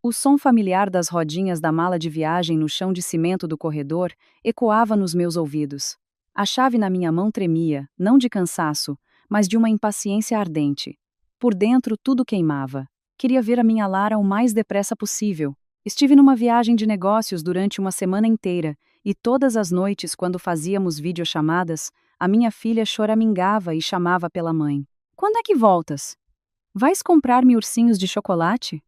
O som familiar das rodinhas da mala de viagem no chão de cimento do corredor ecoava nos meus ouvidos. A chave na minha mão tremia, não de cansaço, mas de uma impaciência ardente. Por dentro tudo queimava. Queria ver a minha Lara o mais depressa possível. Estive numa viagem de negócios durante uma semana inteira, e todas as noites, quando fazíamos videochamadas, a minha filha choramingava e chamava pela mãe. Quando é que voltas? Vais comprar-me ursinhos de chocolate?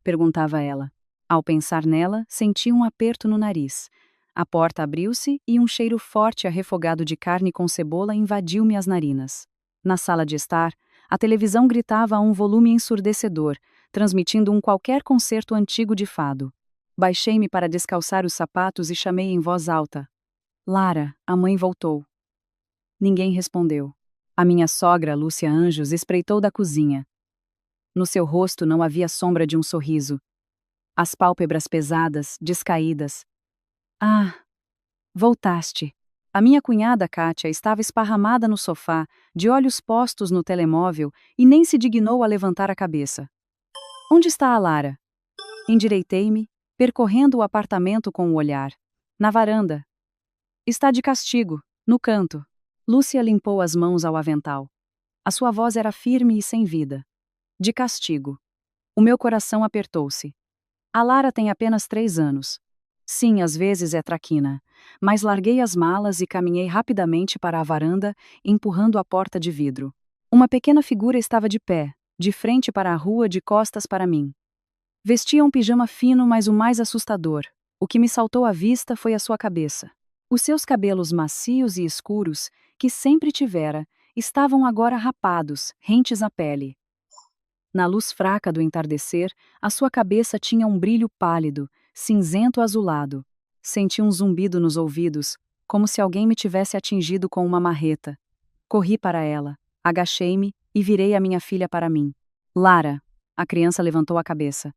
Perguntava ela. Ao pensar nela, senti um aperto no nariz. A porta abriu-se e um cheiro forte a refogado de carne com cebola invadiu-me as narinas. Na sala de estar, a televisão gritava a um volume ensurdecedor, transmitindo um qualquer concerto antigo de fado. Baixei-me para descalçar os sapatos e chamei em voz alta. Lara, a mãe voltou. Ninguém respondeu. A minha sogra, Lúcia Anjos, espreitou da cozinha. No seu rosto não havia sombra de um sorriso. As pálpebras pesadas, descaídas. Ah, voltaste. A minha cunhada Kátia estava esparramada no sofá, de olhos postos no telemóvel, e nem se dignou a levantar a cabeça. Onde está a Lara? Endireitei-me, percorrendo o apartamento com o olhar. Na varanda. Está de castigo, no canto. Lúcia limpou as mãos ao avental. A sua voz era firme e sem vida. De castigo. O meu coração apertou-se. A Lara tem apenas 3 anos. Sim, às vezes é traquina, mas larguei as malas e caminhei rapidamente para a varanda, empurrando a porta de vidro. Uma pequena figura estava de pé, de frente para a rua, de costas para mim. Vestia um pijama fino, mas o mais assustador. O que me saltou à vista foi a sua cabeça. Os seus cabelos macios e escuros, que sempre tivera, estavam agora rapados, rentes à pele. Na luz fraca do entardecer, a sua cabeça tinha um brilho pálido, cinzento azulado. Senti um zumbido nos ouvidos, como se alguém me tivesse atingido com uma marreta. Corri para ela, agachei-me e virei a minha filha para mim. Lara! A criança levantou a cabeça.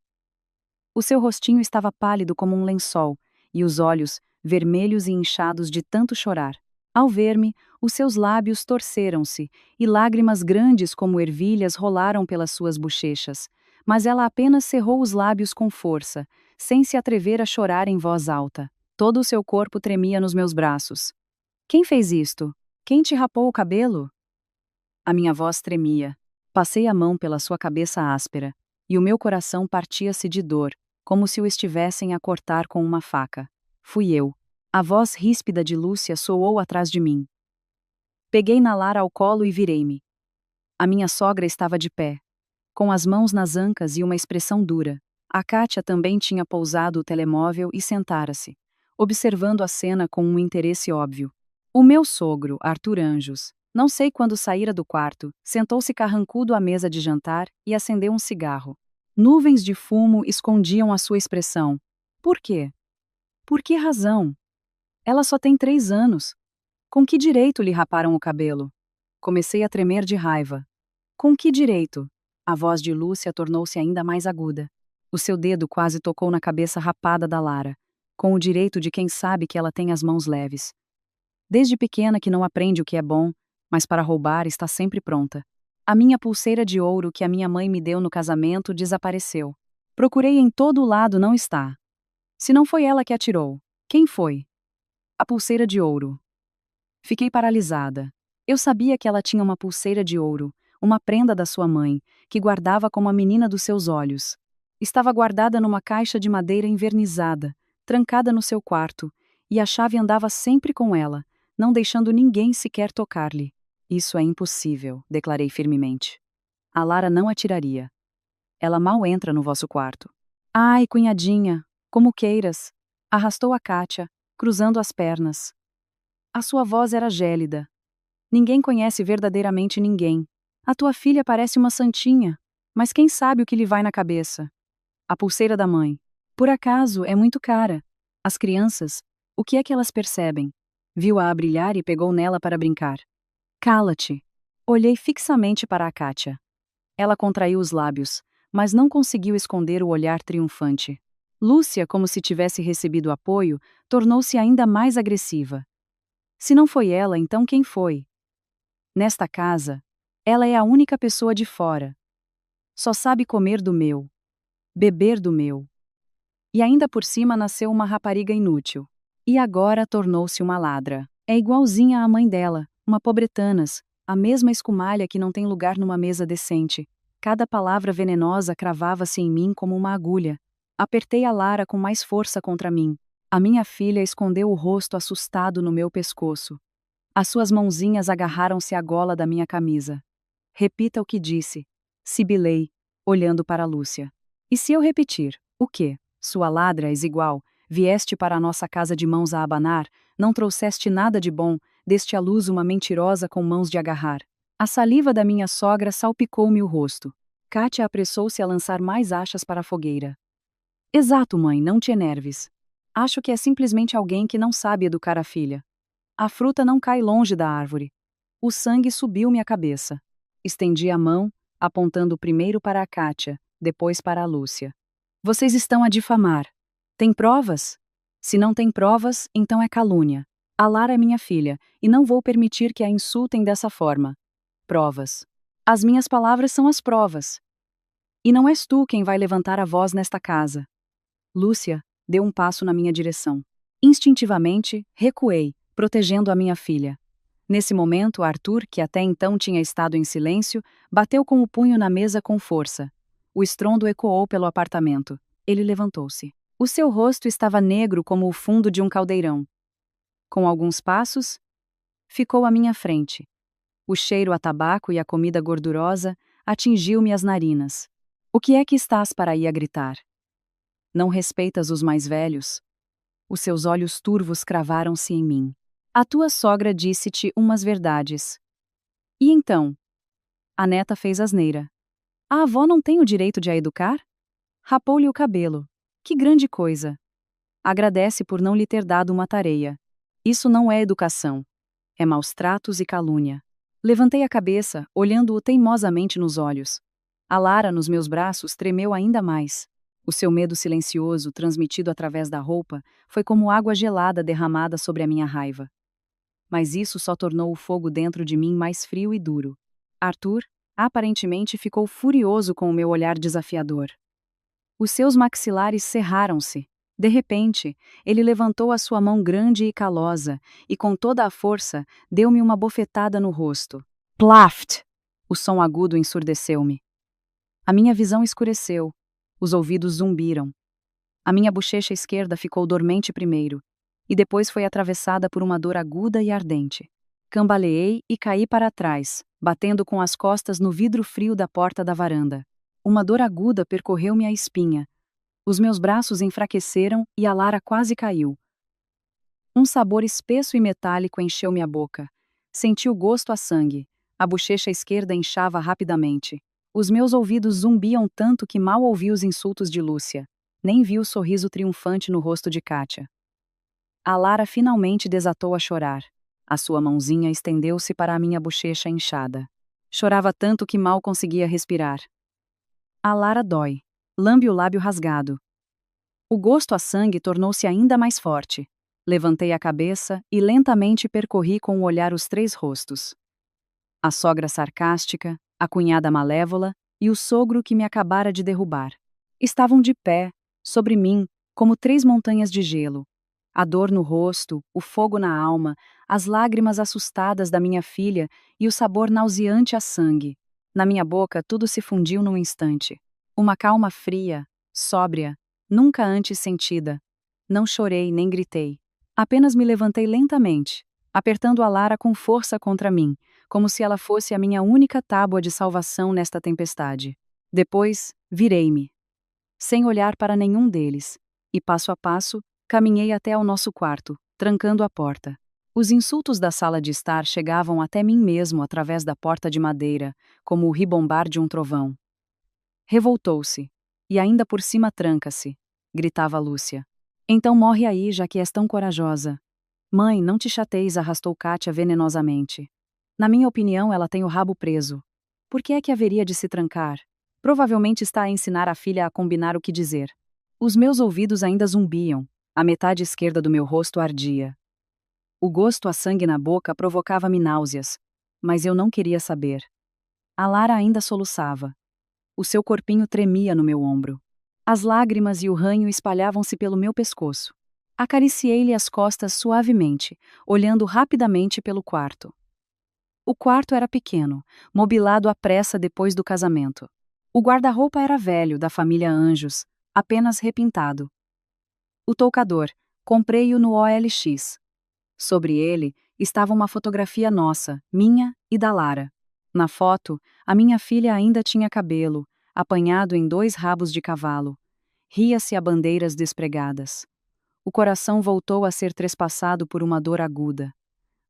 O seu rostinho estava pálido como um lençol, e os olhos, vermelhos e inchados de tanto chorar. Ao ver-me, os seus lábios torceram-se, e lágrimas grandes como ervilhas rolaram pelas suas bochechas, mas ela apenas cerrou os lábios com força, sem se atrever a chorar em voz alta. Todo o seu corpo tremia nos meus braços. Quem fez isto? Quem te rapou o cabelo? A minha voz tremia. Passei a mão pela sua cabeça áspera, e o meu coração partia-se de dor, como se o estivessem a cortar com uma faca. Fui eu. A voz ríspida de Lúcia soou atrás de mim. Peguei na Lara ao colo e virei-me. A minha sogra estava de pé, com as mãos nas ancas e uma expressão dura. A Kátia também tinha pousado o telemóvel e sentara-se, observando a cena com um interesse óbvio. O meu sogro, Arthur Anjos, não sei quando saíra do quarto, sentou-se carrancudo à mesa de jantar e acendeu um cigarro. Nuvens de fumo escondiam a sua expressão. Por quê? Por que razão? Ela só tem 3 anos. Com que direito lhe raparam o cabelo? Comecei a tremer de raiva. Com que direito? A voz de Lúcia tornou-se ainda mais aguda. O seu dedo quase tocou na cabeça rapada da Lara, com o direito de quem sabe que ela tem as mãos leves. Desde pequena que não aprende o que é bom, mas para roubar está sempre pronta. A minha pulseira de ouro que a minha mãe me deu no casamento desapareceu. Procurei em todo o lado, não está. Se não foi ela que atirou, quem foi? A pulseira de ouro. Fiquei paralisada. Eu sabia que ela tinha uma pulseira de ouro, uma prenda da sua mãe, que guardava como a menina dos seus olhos. Estava guardada numa caixa de madeira envernizada, trancada no seu quarto, e a chave andava sempre com ela, não deixando ninguém sequer tocar-lhe. Isso é impossível, declarei firmemente. A Lara não atiraria. Ela mal entra no vosso quarto. Ai, cunhadinha, como queiras. Arrastou a Kátia, cruzando as pernas. A sua voz era gélida. Ninguém conhece verdadeiramente ninguém. A tua filha parece uma santinha, mas quem sabe o que lhe vai na cabeça? A pulseira da mãe. Por acaso, é muito cara. As crianças, o que é que elas percebem? Viu-a a brilhar e pegou nela para brincar. Cala-te. Olhei fixamente para a Kátia. Ela contraiu os lábios, mas não conseguiu esconder o olhar triunfante. Lúcia, como se tivesse recebido apoio, tornou-se ainda mais agressiva. Se não foi ela, então quem foi? Nesta casa, ela é a única pessoa de fora. Só sabe comer do meu, beber do meu, E ainda por cima nasceu uma rapariga inútil. E agora tornou-se uma ladra. É igualzinha à mãe dela, uma pobretanas, a mesma escumalha que não tem lugar numa mesa decente. Cada palavra venenosa cravava-se em mim como uma agulha. Apertei a Lara com mais força contra mim. A minha filha escondeu o rosto assustado no meu pescoço. As suas mãozinhas agarraram-se à gola da minha camisa. Repita o que disse. Sibilei, olhando para Lúcia. E se eu repetir, o quê? Sua ladra exigual, vieste para a nossa casa de mãos a abanar, não trouxeste nada de bom, deste à luz uma mentirosa com mãos de agarrar. A saliva da minha sogra salpicou-me o rosto. Kátia apressou-se a lançar mais achas para a fogueira. Exato, mãe, não te enerves. Acho que é simplesmente alguém que não sabe educar a filha. A fruta não cai longe da árvore. O sangue subiu-me à cabeça. Estendi a mão, apontando primeiro para a Kátia, depois para a Lúcia. Vocês estão a difamar. Tem provas? Se não tem provas, então é calúnia. A Lara é minha filha, e não vou permitir que a insultem dessa forma. Provas. As minhas palavras são as provas. E não és tu quem vai levantar a voz nesta casa. Lúcia deu um passo na minha direção. Instintivamente, recuei, protegendo a minha filha. Nesse momento, Arthur, que até então tinha estado em silêncio, bateu com o punho na mesa com força. O estrondo ecoou pelo apartamento. Ele levantou-se. O seu rosto estava negro como o fundo de um caldeirão. Com alguns passos, ficou à minha frente. O cheiro a tabaco e a comida gordurosa atingiu-me as narinas. O que é que estás para aí a gritar? Não respeitas os mais velhos? Os seus olhos turvos cravaram-se em mim. A tua sogra disse-te umas verdades. E então? A neta fez asneira. A avó não tem o direito de a educar? Rapou-lhe o cabelo. Que grande coisa! Agradece por não lhe ter dado uma tareia. Isso não é educação. É maus tratos e calúnia. Levantei a cabeça, olhando-o teimosamente nos olhos. A Lara, nos meus braços, tremeu ainda mais. O seu medo silencioso, transmitido através da roupa, foi como água gelada derramada sobre a minha raiva. Mas isso só tornou o fogo dentro de mim mais frio e duro. Arthur, aparentemente, ficou furioso com o meu olhar desafiador. Os seus maxilares cerraram-se. De repente, ele levantou a sua mão grande e calosa, e com toda a força, deu-me uma bofetada no rosto. Plaft! O som agudo ensurdeceu-me. A minha visão escureceu. Os ouvidos zumbiram. A minha bochecha esquerda ficou dormente primeiro, e depois foi atravessada por uma dor aguda e ardente. Cambaleei e caí para trás, batendo com as costas no vidro frio da porta da varanda. Uma dor aguda percorreu-me a espinha. Os meus braços enfraqueceram e a Lara quase caiu. Um sabor espesso e metálico encheu-me a boca. Senti o gosto a sangue. A bochecha esquerda inchava rapidamente. Os meus ouvidos zumbiam tanto que mal ouvi os insultos de Lúcia. Nem vi o sorriso triunfante no rosto de Kátia. A Lara finalmente desatou a chorar. A sua mãozinha estendeu-se para a minha bochecha inchada. Chorava tanto que mal conseguia respirar. A Lara dói. Lambe o lábio rasgado. O gosto a sangue tornou-se ainda mais forte. Levantei a cabeça e lentamente percorri com o olhar os 3 rostos. A sogra sarcástica, a cunhada malévola e o sogro que me acabara de derrubar. Estavam de pé, sobre mim, como 3 montanhas de gelo. A dor no rosto, o fogo na alma, as lágrimas assustadas da minha filha e o sabor nauseante a sangue. Na minha boca tudo se fundiu num instante. Uma calma fria, sóbria, nunca antes sentida. Não chorei nem gritei. Apenas me levantei lentamente, apertando a Lara com força contra mim, como se ela fosse a minha única tábua de salvação nesta tempestade. Depois, virei-me, sem olhar para nenhum deles, e passo a passo, caminhei até ao nosso quarto, trancando a porta. Os insultos da sala de estar chegavam até mim mesmo através da porta de madeira, como o ribombar de um trovão. Revoltou-se. E ainda por cima tranca-se, gritava Lúcia. Então morre aí, já que és tão corajosa. Mãe, não te chateis, arrastou Kátia venenosamente. Na minha opinião, ela tem o rabo preso. Por que é que haveria de se trancar? Provavelmente está a ensinar a filha a combinar o que dizer. Os meus ouvidos ainda zumbiam. A metade esquerda do meu rosto ardia. O gosto a sangue na boca provocava-me náuseas, mas eu não queria saber. A Lara ainda soluçava. O seu corpinho tremia no meu ombro. As lágrimas e o ranho espalhavam-se pelo meu pescoço. Acariciei-lhe as costas suavemente, olhando rapidamente pelo quarto. O quarto era pequeno, mobilado à pressa depois do casamento. O guarda-roupa era velho, da família Anjos, apenas repintado. O toucador, comprei-o no OLX. Sobre ele estava uma fotografia nossa, minha e da Lara. Na foto, a minha filha ainda tinha cabelo, apanhado em 2 rabos de cavalo. Ria-se a bandeiras despregadas. O coração voltou a ser trespassado por uma dor aguda.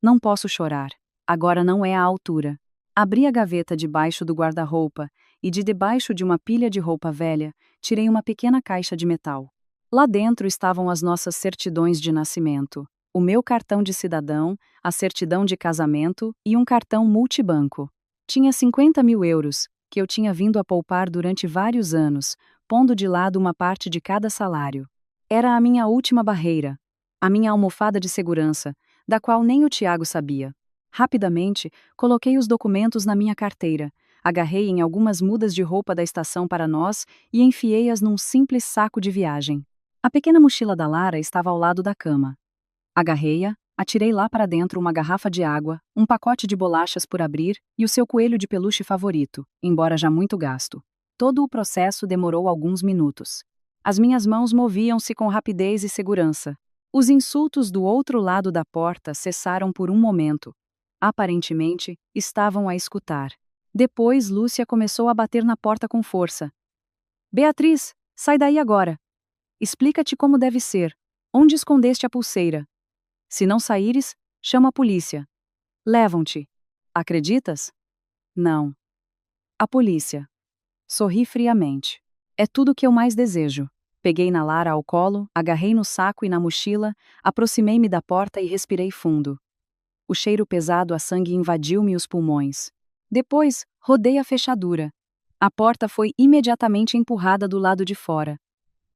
Não posso chorar. Agora não é a altura. Abri a gaveta debaixo do guarda-roupa e de debaixo de uma pilha de roupa velha, tirei uma pequena caixa de metal. Lá dentro estavam as nossas certidões de nascimento, o meu cartão de cidadão, a certidão de casamento e um cartão multibanco. Tinha 50.000 euros, que eu tinha vindo a poupar durante vários anos, pondo de lado uma parte de cada salário. Era a minha última barreira, a minha almofada de segurança, da qual nem o Tiago sabia. Rapidamente, coloquei os documentos na minha carteira, agarrei em algumas mudas de roupa da estação para nós e enfiei-as num simples saco de viagem. A pequena mochila da Lara estava ao lado da cama. Agarrei-a, atirei lá para dentro uma garrafa de água, um pacote de bolachas por abrir e o seu coelho de peluche favorito, embora já muito gasto. Todo o processo demorou alguns minutos. As minhas mãos moviam-se com rapidez e segurança. Os insultos do outro lado da porta cessaram por um momento. Aparentemente, estavam a escutar. Depois, Lúcia começou a bater na porta com força. Beatriz, sai daí agora. Explica-te como deve ser. Onde escondeste a pulseira? Se não saíres, chama a polícia. Levam-te. Acreditas? Não. A polícia. Sorri friamente. É tudo o que eu mais desejo. Peguei na Lara ao colo, agarrei no saco e na mochila, aproximei-me da porta e respirei fundo. O cheiro pesado a sangue invadiu-me os pulmões. Depois, rodei a fechadura. A porta foi imediatamente empurrada do lado de fora.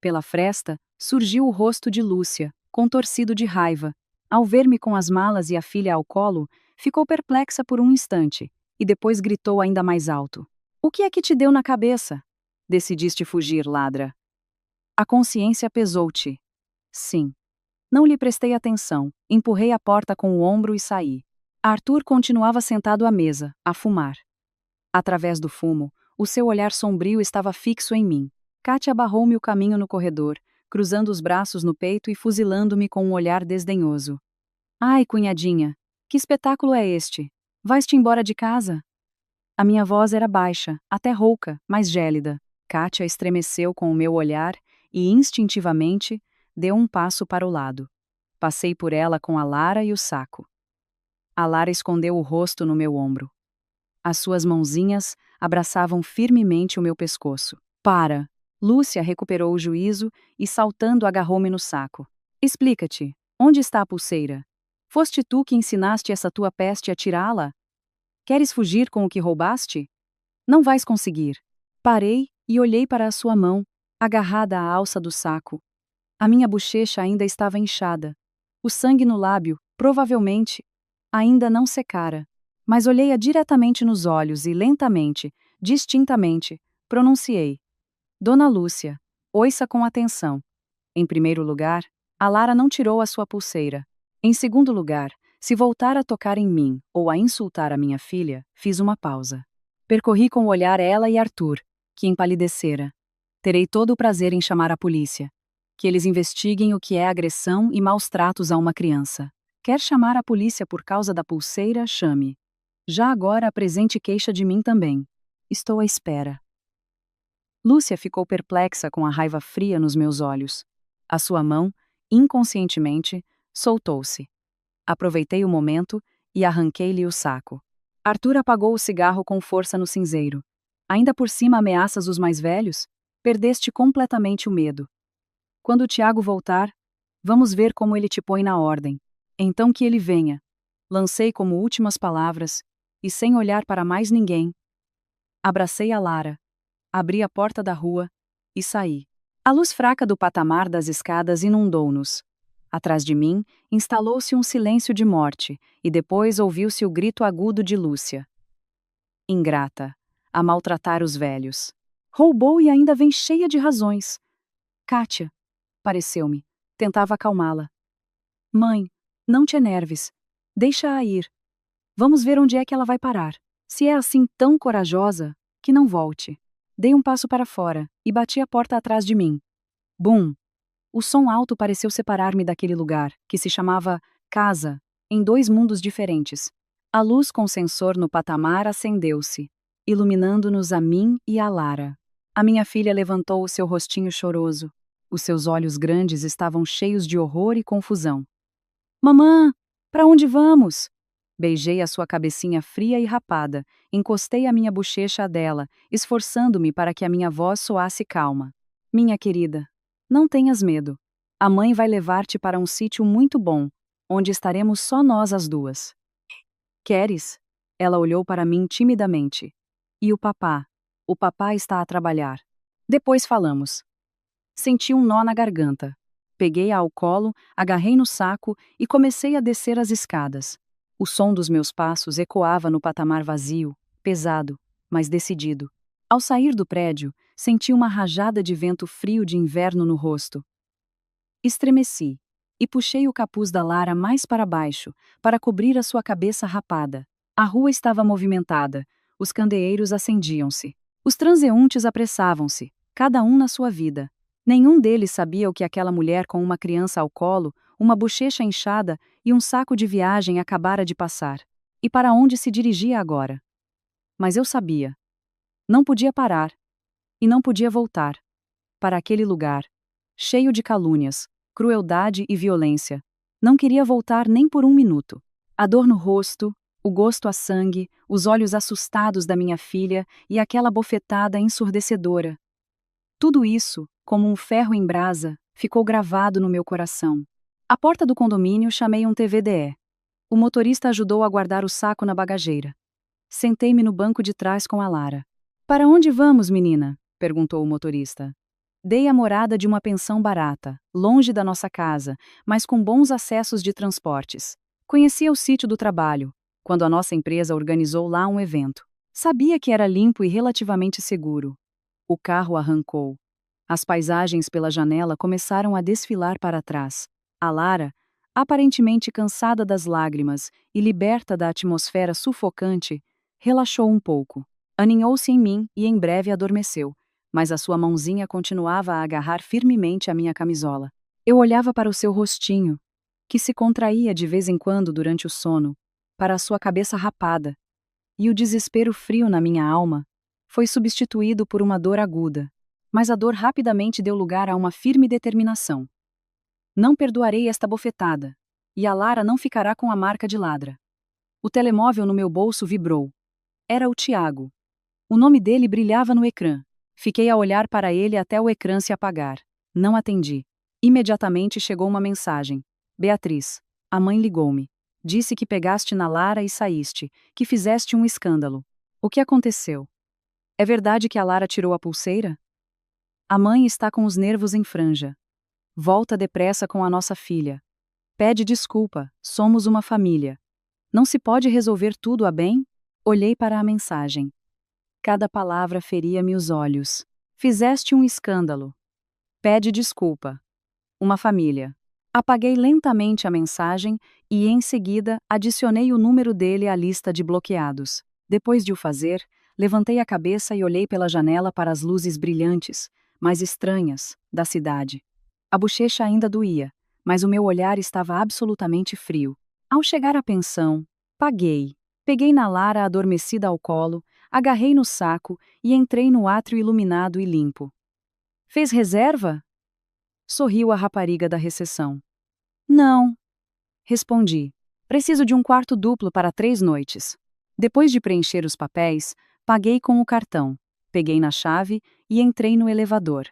Pela fresta, surgiu o rosto de Lúcia, contorcido de raiva. Ao ver-me com as malas e a filha ao colo, ficou perplexa por um instante, e depois gritou ainda mais alto. O que é que te deu na cabeça? Decidiste fugir, ladra. A consciência pesou-te. Sim. Não lhe prestei atenção, empurrei a porta com o ombro e saí. Arthur continuava sentado à mesa, a fumar. Através do fumo, o seu olhar sombrio estava fixo em mim. Kátia barrou-me o caminho no corredor, cruzando os braços no peito e fuzilando-me com um olhar desdenhoso. Ai, cunhadinha, que espetáculo é este? Vais-te embora de casa? A minha voz era baixa, até rouca, mas gélida. Kátia estremeceu com o meu olhar e, instintivamente, deu um passo para o lado. Passei por ela com a Lara e o saco. A Lara escondeu o rosto no meu ombro. As suas mãozinhas abraçavam firmemente o meu pescoço. Para! Lúcia recuperou o juízo e, saltando, agarrou-me no saco. Explica-te, onde está a pulseira? Foste tu que ensinaste essa tua peste a tirá-la? Queres fugir com o que roubaste? Não vais conseguir. Parei e olhei para a sua mão, agarrada à alça do saco. A minha bochecha ainda estava inchada. O sangue no lábio, provavelmente, ainda não secara. Mas olhei-a diretamente nos olhos e lentamente, distintamente, pronunciei. Dona Lúcia, ouça com atenção. Em primeiro lugar, a Lara não tirou a sua pulseira. Em segundo lugar, se voltar a tocar em mim ou a insultar a minha filha, fiz uma pausa. Percorri com o olhar ela e Arthur, que empalidecera. Terei todo o prazer em chamar a polícia. Que eles investiguem o que é agressão e maus tratos a uma criança. Quer chamar a polícia por causa da pulseira, chame. Já agora apresente queixa de mim também. Estou à espera. Lúcia ficou perplexa com a raiva fria nos meus olhos. A sua mão, inconscientemente, soltou-se. Aproveitei o momento e arranquei-lhe o saco. Arthur apagou o cigarro com força no cinzeiro. Ainda por cima ameaças os mais velhos? Perdeste completamente o medo. Quando o Tiago voltar, vamos ver como ele te põe na ordem. Então que ele venha. Lancei como últimas palavras, e sem olhar para mais ninguém. Abracei a Lara. Abri a porta da rua e saí. A luz fraca do patamar das escadas inundou-nos. Atrás de mim, instalou-se um silêncio de morte, e depois ouviu-se o grito agudo de Lúcia. Ingrata, a maltratar os velhos. Roubou e ainda vem cheia de razões. Kátia, pareceu-me. Tentava acalmá-la. Mãe, não te enerves. Deixa-a ir. Vamos ver onde é que ela vai parar. Se é assim tão corajosa, que não volte. Dei um passo para fora e bati a porta atrás de mim. Bum! O som alto pareceu separar-me daquele lugar, que se chamava casa, em dois mundos diferentes. A luz com sensor no patamar acendeu-se, iluminando-nos a mim e a Lara. A minha filha levantou o seu rostinho choroso. Os seus olhos grandes estavam cheios de horror e confusão. Mamã, para onde vamos? Beijei a sua cabecinha fria e rapada, encostei a minha bochecha à dela, esforçando-me para que a minha voz soasse calma. Minha querida, não tenhas medo. A mãe vai levar-te para um sítio muito bom, onde estaremos só nós as duas. Queres? Ela olhou para mim timidamente. E o papá? O papá está a trabalhar. Depois falamos. Senti um nó na garganta. Peguei-a ao colo, agarrei no saco e comecei a descer as escadas. O som dos meus passos ecoava no patamar vazio, pesado, mas decidido. Ao sair do prédio, senti uma rajada de vento frio de inverno no rosto. Estremeci e puxei o capuz da Lara mais para baixo, para cobrir a sua cabeça rapada. A rua estava movimentada, os candeeiros acendiam-se. Os transeuntes apressavam-se, cada um na sua vida. Nenhum deles sabia o que aquela mulher com uma criança ao colo, uma bochecha inchada e um saco de viagem acabara de passar. E para onde se dirigia agora? Mas eu sabia. Não podia parar. E não podia voltar. Para aquele lugar, cheio de calúnias, crueldade e violência. Não queria voltar nem por um minuto. A dor no rosto, o gosto a sangue, os olhos assustados da minha filha e aquela bofetada ensurdecedora. Tudo isso, como um ferro em brasa, ficou gravado no meu coração. À porta do condomínio chamei um TVDE. O motorista ajudou a guardar o saco na bagageira. Sentei-me no banco de trás com a Lara. Para onde vamos, menina? Perguntou o motorista. Dei a morada de uma pensão barata, longe da nossa casa, mas com bons acessos de transportes. Conhecia o sítio do trabalho, quando a nossa empresa organizou lá um evento. Sabia que era limpo e relativamente seguro. O carro arrancou. As paisagens pela janela começaram a desfilar para trás. A Lara, aparentemente cansada das lágrimas e liberta da atmosfera sufocante, relaxou um pouco. Aninhou-se em mim e em breve adormeceu, mas a sua mãozinha continuava a agarrar firmemente a minha camisola. Eu olhava para o seu rostinho, que se contraía de vez em quando durante o sono, para a sua cabeça rapada, e o desespero frio na minha alma foi substituído por uma dor aguda, mas a dor rapidamente deu lugar a uma firme determinação. Não perdoarei esta bofetada, e a Lara não ficará com a marca de ladra. O telemóvel no meu bolso vibrou. Era o Tiago. O nome dele brilhava no ecrã. Fiquei a olhar para ele até o ecrã se apagar. Não atendi. Imediatamente chegou uma mensagem. Beatriz, a mãe ligou-me. Disse que pegaste na Lara e saíste, que fizeste um escândalo. O que aconteceu? É verdade que a Lara tirou a pulseira? A mãe está com os nervos em franja. Volta depressa com a nossa filha. Pede desculpa, somos uma família. Não se pode resolver tudo a bem? Olhei para a mensagem. Cada palavra feria-me os olhos. Fizeste um escândalo. Pede desculpa. Uma família. Apaguei lentamente a mensagem e, em seguida, adicionei o número dele à lista de bloqueados. Depois de o fazer, levantei a cabeça e olhei pela janela para as luzes brilhantes, mas estranhas, da cidade. A bochecha ainda doía, mas o meu olhar estava absolutamente frio. Ao chegar à pensão, paguei. Peguei na Lara adormecida ao colo, agarrei no saco e entrei no átrio iluminado e limpo. Fez reserva? Sorriu a rapariga da recepção. Não. Respondi. Preciso de um quarto duplo para 3 noites. Depois de preencher os papéis, paguei com o cartão. Peguei na chave e entrei no elevador.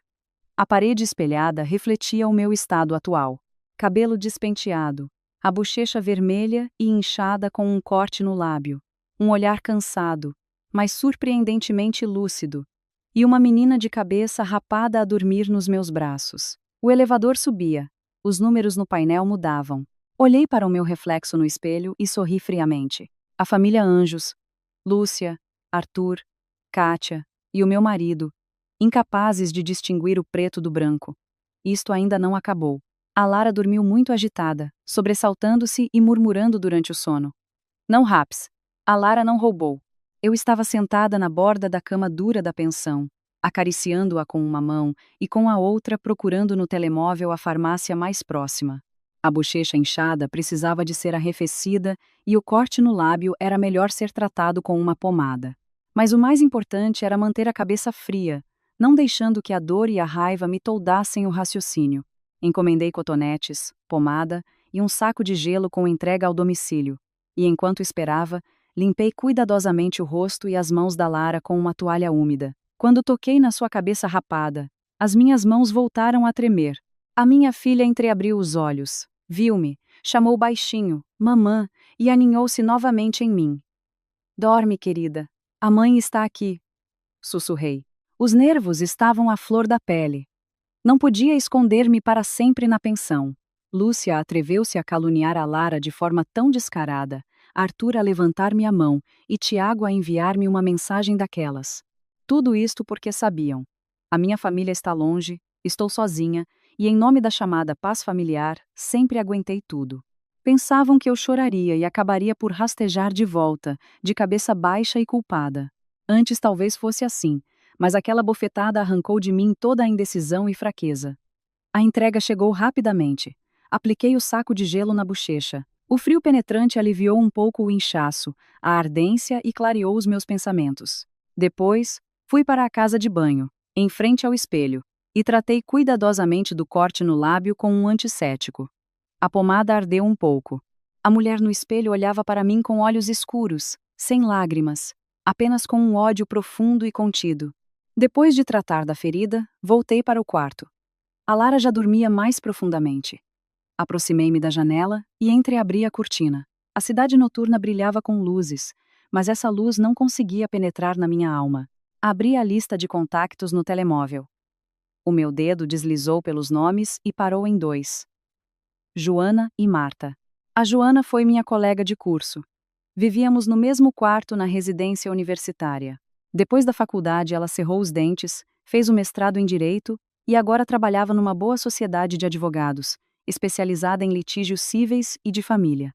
A parede espelhada refletia o meu estado atual. Cabelo despenteado, a bochecha vermelha e inchada com um corte no lábio, um olhar cansado, mas surpreendentemente lúcido, e uma menina de cabeça rapada a dormir nos meus braços. O elevador subia, os números no painel mudavam. Olhei para o meu reflexo no espelho e sorri friamente. A família Anjos, Lúcia, Arthur, Kátia e o meu marido, incapazes de distinguir o preto do branco. Isto ainda não acabou. A Lara dormiu muito agitada, sobressaltando-se e murmurando durante o sono. Não, Raps. A Lara não roubou. Eu estava sentada na borda da cama dura da pensão, acariciando-a com uma mão e com a outra procurando no telemóvel a farmácia mais próxima. A bochecha inchada precisava de ser arrefecida e o corte no lábio era melhor ser tratado com uma pomada. Mas o mais importante era manter a cabeça fria, não deixando que a dor e a raiva me toldassem o raciocínio. Encomendei cotonetes, pomada e um saco de gelo com entrega ao domicílio, e enquanto esperava, limpei cuidadosamente o rosto e as mãos da Lara com uma toalha úmida. Quando toquei na sua cabeça rapada, as minhas mãos voltaram a tremer. A minha filha entreabriu os olhos, viu-me, chamou baixinho, mamã, e aninhou-se novamente em mim. Dorme, querida. A mãe está aqui, sussurrei. Os nervos estavam à flor da pele. Não podia esconder-me para sempre na pensão. Lúcia atreveu-se a caluniar a Lara de forma tão descarada, Arthur a levantar-me a mão e Tiago a enviar-me uma mensagem daquelas. Tudo isto porque sabiam. A minha família está longe, estou sozinha, e em nome da chamada paz familiar, sempre aguentei tudo. Pensavam que eu choraria e acabaria por rastejar de volta, de cabeça baixa e culpada. Antes talvez fosse assim, mas aquela bofetada arrancou de mim toda a indecisão e fraqueza. A entrega chegou rapidamente. Apliquei o saco de gelo na bochecha. O frio penetrante aliviou um pouco o inchaço, a ardência e clareou os meus pensamentos. Depois, fui para a casa de banho, em frente ao espelho, e tratei cuidadosamente do corte no lábio com um antisséptico. A pomada ardeu um pouco. A mulher no espelho olhava para mim com olhos escuros, sem lágrimas, apenas com um ódio profundo e contido. Depois de tratar da ferida, voltei para o quarto. A Lara já dormia mais profundamente. Aproximei-me da janela e entreabri a cortina. A cidade noturna brilhava com luzes, mas essa luz não conseguia penetrar na minha alma. Abri a lista de contactos no telemóvel. O meu dedo deslizou pelos nomes e parou em 2. Joana e Marta. A Joana foi minha colega de curso. Vivíamos no mesmo quarto na residência universitária. Depois da faculdade, ela cerrou os dentes, fez o mestrado em Direito e agora trabalhava numa boa sociedade de advogados, especializada em litígios cíveis e de família.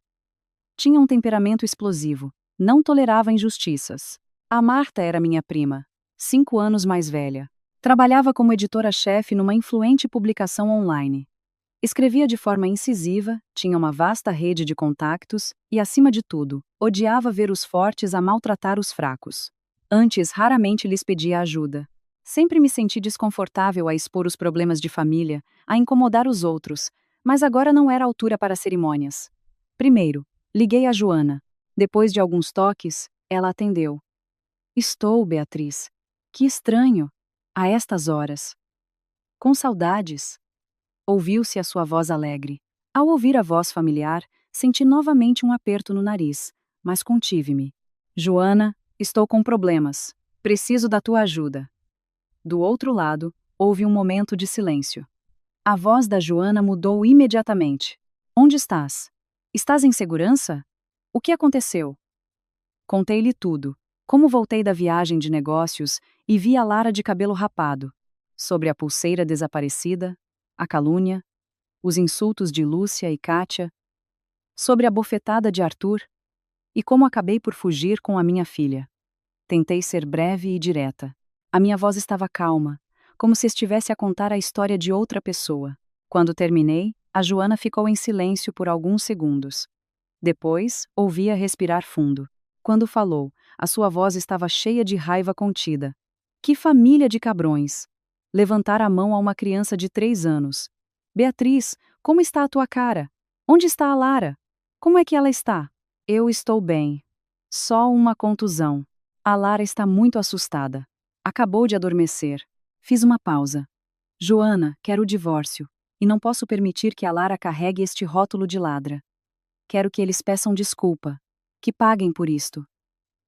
Tinha um temperamento explosivo, não tolerava injustiças. A Marta era minha prima, 5 anos mais velha. Trabalhava como editora-chefe numa influente publicação online. Escrevia de forma incisiva, tinha uma vasta rede de contactos e, acima de tudo, odiava ver os fortes a maltratar os fracos. Antes, raramente lhes pedia ajuda. Sempre me senti desconfortável a expor os problemas de família, a incomodar os outros, mas agora não era altura para cerimônias. Primeiro, liguei a Joana. Depois de alguns toques, ela atendeu. Estou, Beatriz. Que estranho. A estas horas. Com saudades. Ouviu-se a sua voz alegre. Ao ouvir a voz familiar, senti novamente um aperto no nariz, mas contive-me. Joana, estou com problemas. Preciso da tua ajuda. Do outro lado, houve um momento de silêncio. A voz da Joana mudou imediatamente. Onde estás? Estás em segurança? O que aconteceu? Contei-lhe tudo. Como voltei da viagem de negócios e vi a Lara de cabelo rapado. Sobre a pulseira desaparecida, a calúnia, os insultos de Lúcia e Kátia, sobre a bofetada de Arthur, e como acabei por fugir com a minha filha. Tentei ser breve e direta. A minha voz estava calma, como se estivesse a contar a história de outra pessoa. Quando terminei, a Joana ficou em silêncio por alguns segundos. Depois, ouvi-a respirar fundo. Quando falou, a sua voz estava cheia de raiva contida. Que família de cabrões! Levantar a mão a uma criança de 3 anos. Beatriz, como está a tua cara? Onde está a Lara? Como é que ela está? Eu estou bem. Só uma contusão. A Lara está muito assustada. Acabou de adormecer. Fiz uma pausa. Joana, quero o divórcio. E não posso permitir que a Lara carregue este rótulo de ladra. Quero que eles peçam desculpa. Que paguem por isto.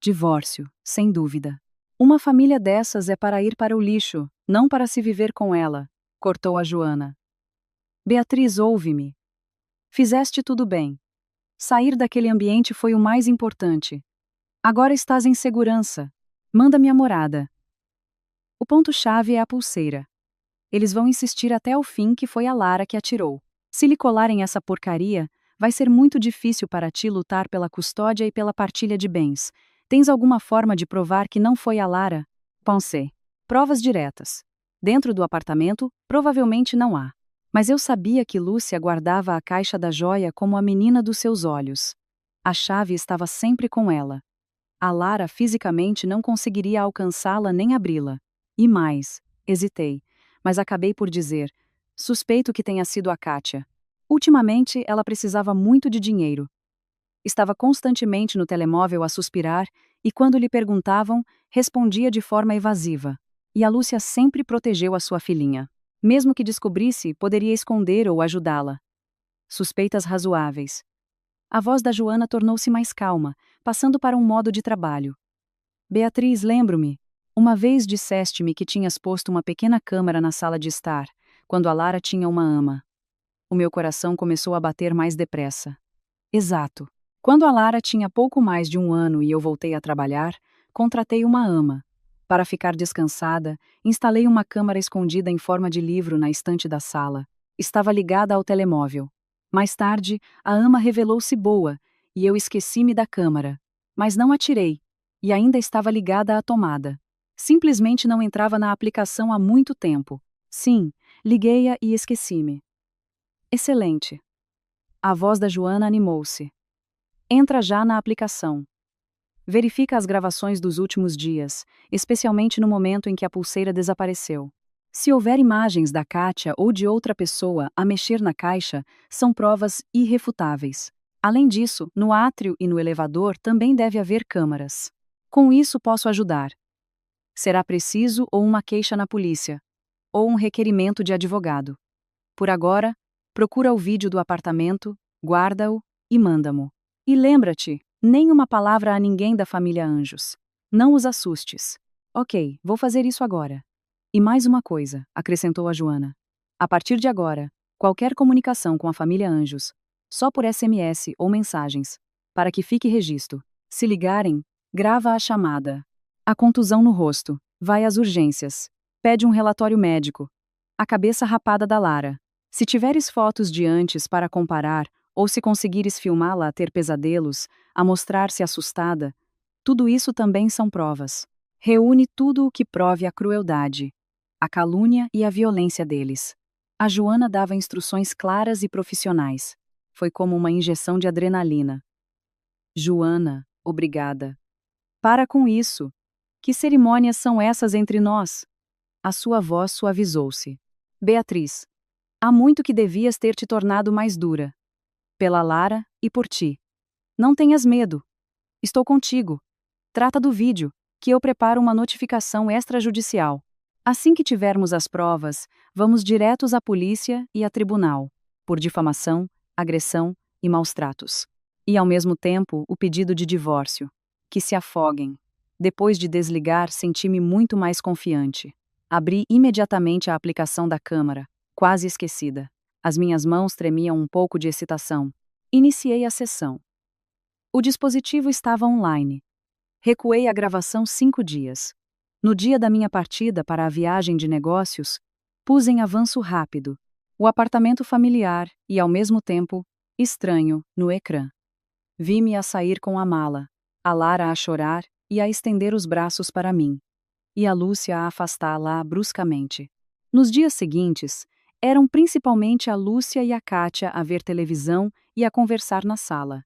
Divórcio, sem dúvida. Uma família dessas é para ir para o lixo, não para se viver com ela, cortou a Joana. Beatriz, ouve-me. Fizeste tudo bem. Sair daquele ambiente foi o mais importante. Agora estás em segurança. Manda-me a morada. O ponto-chave é a pulseira. Eles vão insistir até o fim que foi a Lara que atirou. Se lhe colarem essa porcaria, vai ser muito difícil para ti lutar pela custódia e pela partilha de bens. Tens alguma forma de provar que não foi a Lara? Pensei. Provas diretas. Dentro do apartamento, provavelmente não há. Mas eu sabia que Lúcia guardava a caixa da joia como a menina dos seus olhos. A chave estava sempre com ela. A Lara fisicamente não conseguiria alcançá-la nem abri-la. E mais, hesitei, mas acabei por dizer: suspeito que tenha sido a Kátia. Ultimamente, ela precisava muito de dinheiro. Estava constantemente no telemóvel a suspirar e, quando lhe perguntavam, respondia de forma evasiva. E a Lúcia sempre protegeu a sua filhinha. Mesmo que descobrisse, poderia esconder ou ajudá-la. Suspeitas razoáveis. A voz da Joana tornou-se mais calma, passando para um modo de trabalho. Beatriz, lembro-me. Uma vez disseste-me que tinhas posto uma pequena câmara na sala de estar, quando a Lara tinha uma ama. O meu coração começou a bater mais depressa. Exato. Quando a Lara tinha pouco mais de 1 ano e eu voltei a trabalhar, contratei uma ama. Para ficar descansada, instalei uma câmara escondida em forma de livro na estante da sala. Estava ligada ao telemóvel. Mais tarde, a ama revelou-se boa, e eu esqueci-me da câmara. Mas não atirei, e ainda estava ligada à tomada. Simplesmente não entrava na aplicação há muito tempo. Sim, liguei-a e esqueci-me. Excelente. A voz da Joana animou-se. Entra já na aplicação. Verifica as gravações dos últimos dias, especialmente no momento em que a pulseira desapareceu. Se houver imagens da Kátia ou de outra pessoa a mexer na caixa, são provas irrefutáveis. Além disso, no átrio e no elevador também deve haver câmaras. Com isso posso ajudar. Será preciso ou uma queixa na polícia, ou um requerimento de advogado. Por agora, procura o vídeo do apartamento, guarda-o e manda-mo. E lembra-te, nem uma palavra a ninguém da família Anjos. Não os assustes. Ok, vou fazer isso agora. E mais uma coisa, acrescentou a Joana. A partir de agora, qualquer comunicação com a família Anjos, só por SMS ou mensagens, para que fique registro. Se ligarem, grava a chamada. A contusão no rosto, vai às urgências. Pede um relatório médico. A cabeça rapada da Lara. Se tiveres fotos de antes para comparar, ou se conseguires filmá-la a ter pesadelos, a mostrar-se assustada, tudo isso também são provas. Reúne tudo o que prove a crueldade, a calúnia e a violência deles. A Joana dava instruções claras e profissionais. Foi como uma injeção de adrenalina. Joana, obrigada. Para com isso. Que cerimônias são essas entre nós? A sua voz suavizou-se. Beatriz, há muito que devias ter te tornado mais dura. Pela Lara e por ti. Não tenhas medo. Estou contigo. Trata do vídeo, que eu preparo uma notificação extrajudicial. Assim que tivermos as provas, vamos diretos à polícia e a tribunal, por difamação, agressão e maus-tratos. E ao mesmo tempo, o pedido de divórcio. Que se afoguem. Depois de desligar, senti-me muito mais confiante. Abri imediatamente a aplicação da câmara, quase esquecida. As minhas mãos tremiam um pouco de excitação. Iniciei a sessão. O dispositivo estava online. Recuei a gravação 5 dias. No dia da minha partida para a viagem de negócios, pus em avanço rápido o apartamento familiar e, ao mesmo tempo, estranho, no ecrã. Vi-me a sair com a mala, a Lara a chorar e a estender os braços para mim, e a Lúcia a afastá-la bruscamente. Nos dias seguintes, eram principalmente a Lúcia e a Kátia a ver televisão e a conversar na sala.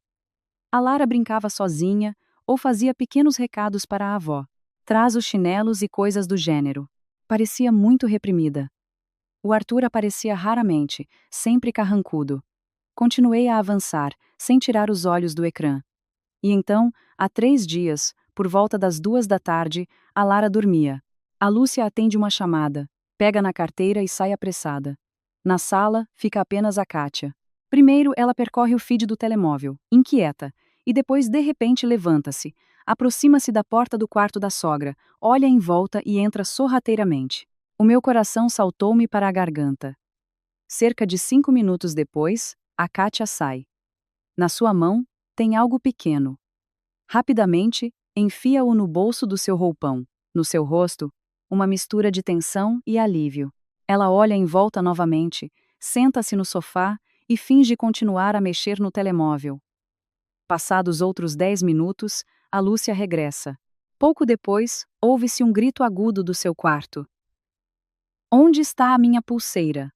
A Lara brincava sozinha ou fazia pequenos recados para a avó. Traz os chinelos e coisas do gênero. Parecia muito reprimida. O Arthur aparecia raramente, sempre carrancudo. Continuei a avançar, sem tirar os olhos do ecrã. E então, há 3 dias, por volta das 2 da tarde, a Lara dormia. A Lúcia atende uma chamada, pega na carteira e sai apressada. Na sala, fica apenas a Kátia. Primeiro, ela percorre o feed do telemóvel, inquieta, e depois, de repente, levanta-se, aproxima-se da porta do quarto da sogra, olha em volta e entra sorrateiramente. O meu coração saltou-me para a garganta. Cerca de 5 minutos depois, a Kátia sai. Na sua mão, tem algo pequeno. Rapidamente, enfia-o no bolso do seu roupão. No seu rosto, uma mistura de tensão e alívio. Ela olha em volta novamente, senta-se no sofá e finge continuar a mexer no telemóvel. Passados outros 10 minutos, a Lúcia regressa. Pouco depois, ouve-se um grito agudo do seu quarto. Onde está a minha pulseira?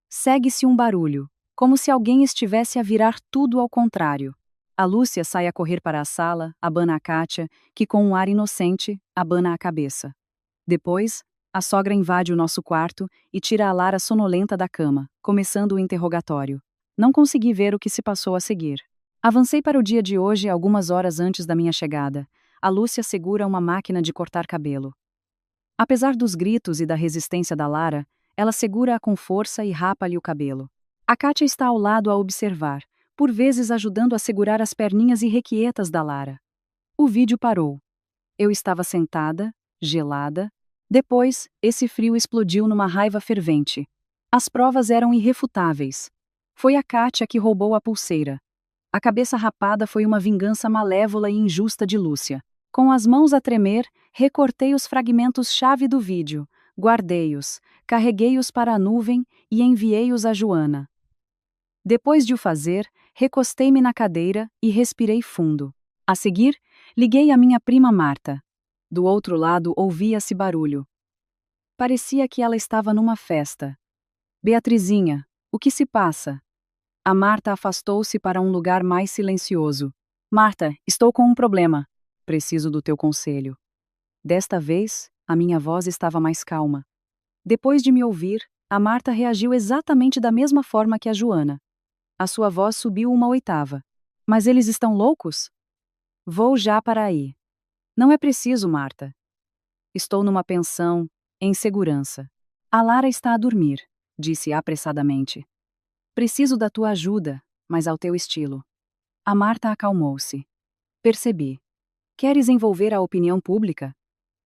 Segue-se um barulho, como se alguém estivesse a virar tudo ao contrário. A Lúcia sai a correr para a sala, abana a Kátia, que com um ar inocente, abana a cabeça. Depois, a sogra invade o nosso quarto e tira a Lara sonolenta da cama, começando o interrogatório. Não consegui ver o que se passou a seguir. Avancei para o dia de hoje algumas horas antes da minha chegada. A Lúcia segura uma máquina de cortar cabelo. Apesar dos gritos e da resistência da Lara, ela segura-a com força e rapa-lhe o cabelo. A Kátia está ao lado a observar, por vezes ajudando a segurar as perninhas irrequietas da Lara. O vídeo parou. Eu estava sentada, gelada. Depois, esse frio explodiu numa raiva fervente. As provas eram irrefutáveis. Foi a Kátia que roubou a pulseira. A cabeça rapada foi uma vingança malévola e injusta de Lúcia. Com as mãos a tremer, recortei os fragmentos-chave do vídeo, guardei-os, carreguei-os para a nuvem e enviei-os a Joana. Depois de o fazer, recostei-me na cadeira e respirei fundo. A seguir, liguei à minha prima Marta. Do outro lado ouvia-se barulho. Parecia que ela estava numa festa. Beatrizinha, o que se passa? A Marta afastou-se para um lugar mais silencioso. Marta, estou com um problema. Preciso do teu conselho. Desta vez, a minha voz estava mais calma. Depois de me ouvir, a Marta reagiu exatamente da mesma forma que a Joana. A sua voz subiu uma oitava. Mas eles estão loucos? Vou já para aí. Não é preciso, Marta. Estou numa pensão, em segurança. A Lara está a dormir, disse apressadamente. Preciso da tua ajuda, mas ao teu estilo. A Marta acalmou-se. Percebi. Queres envolver a opinião pública?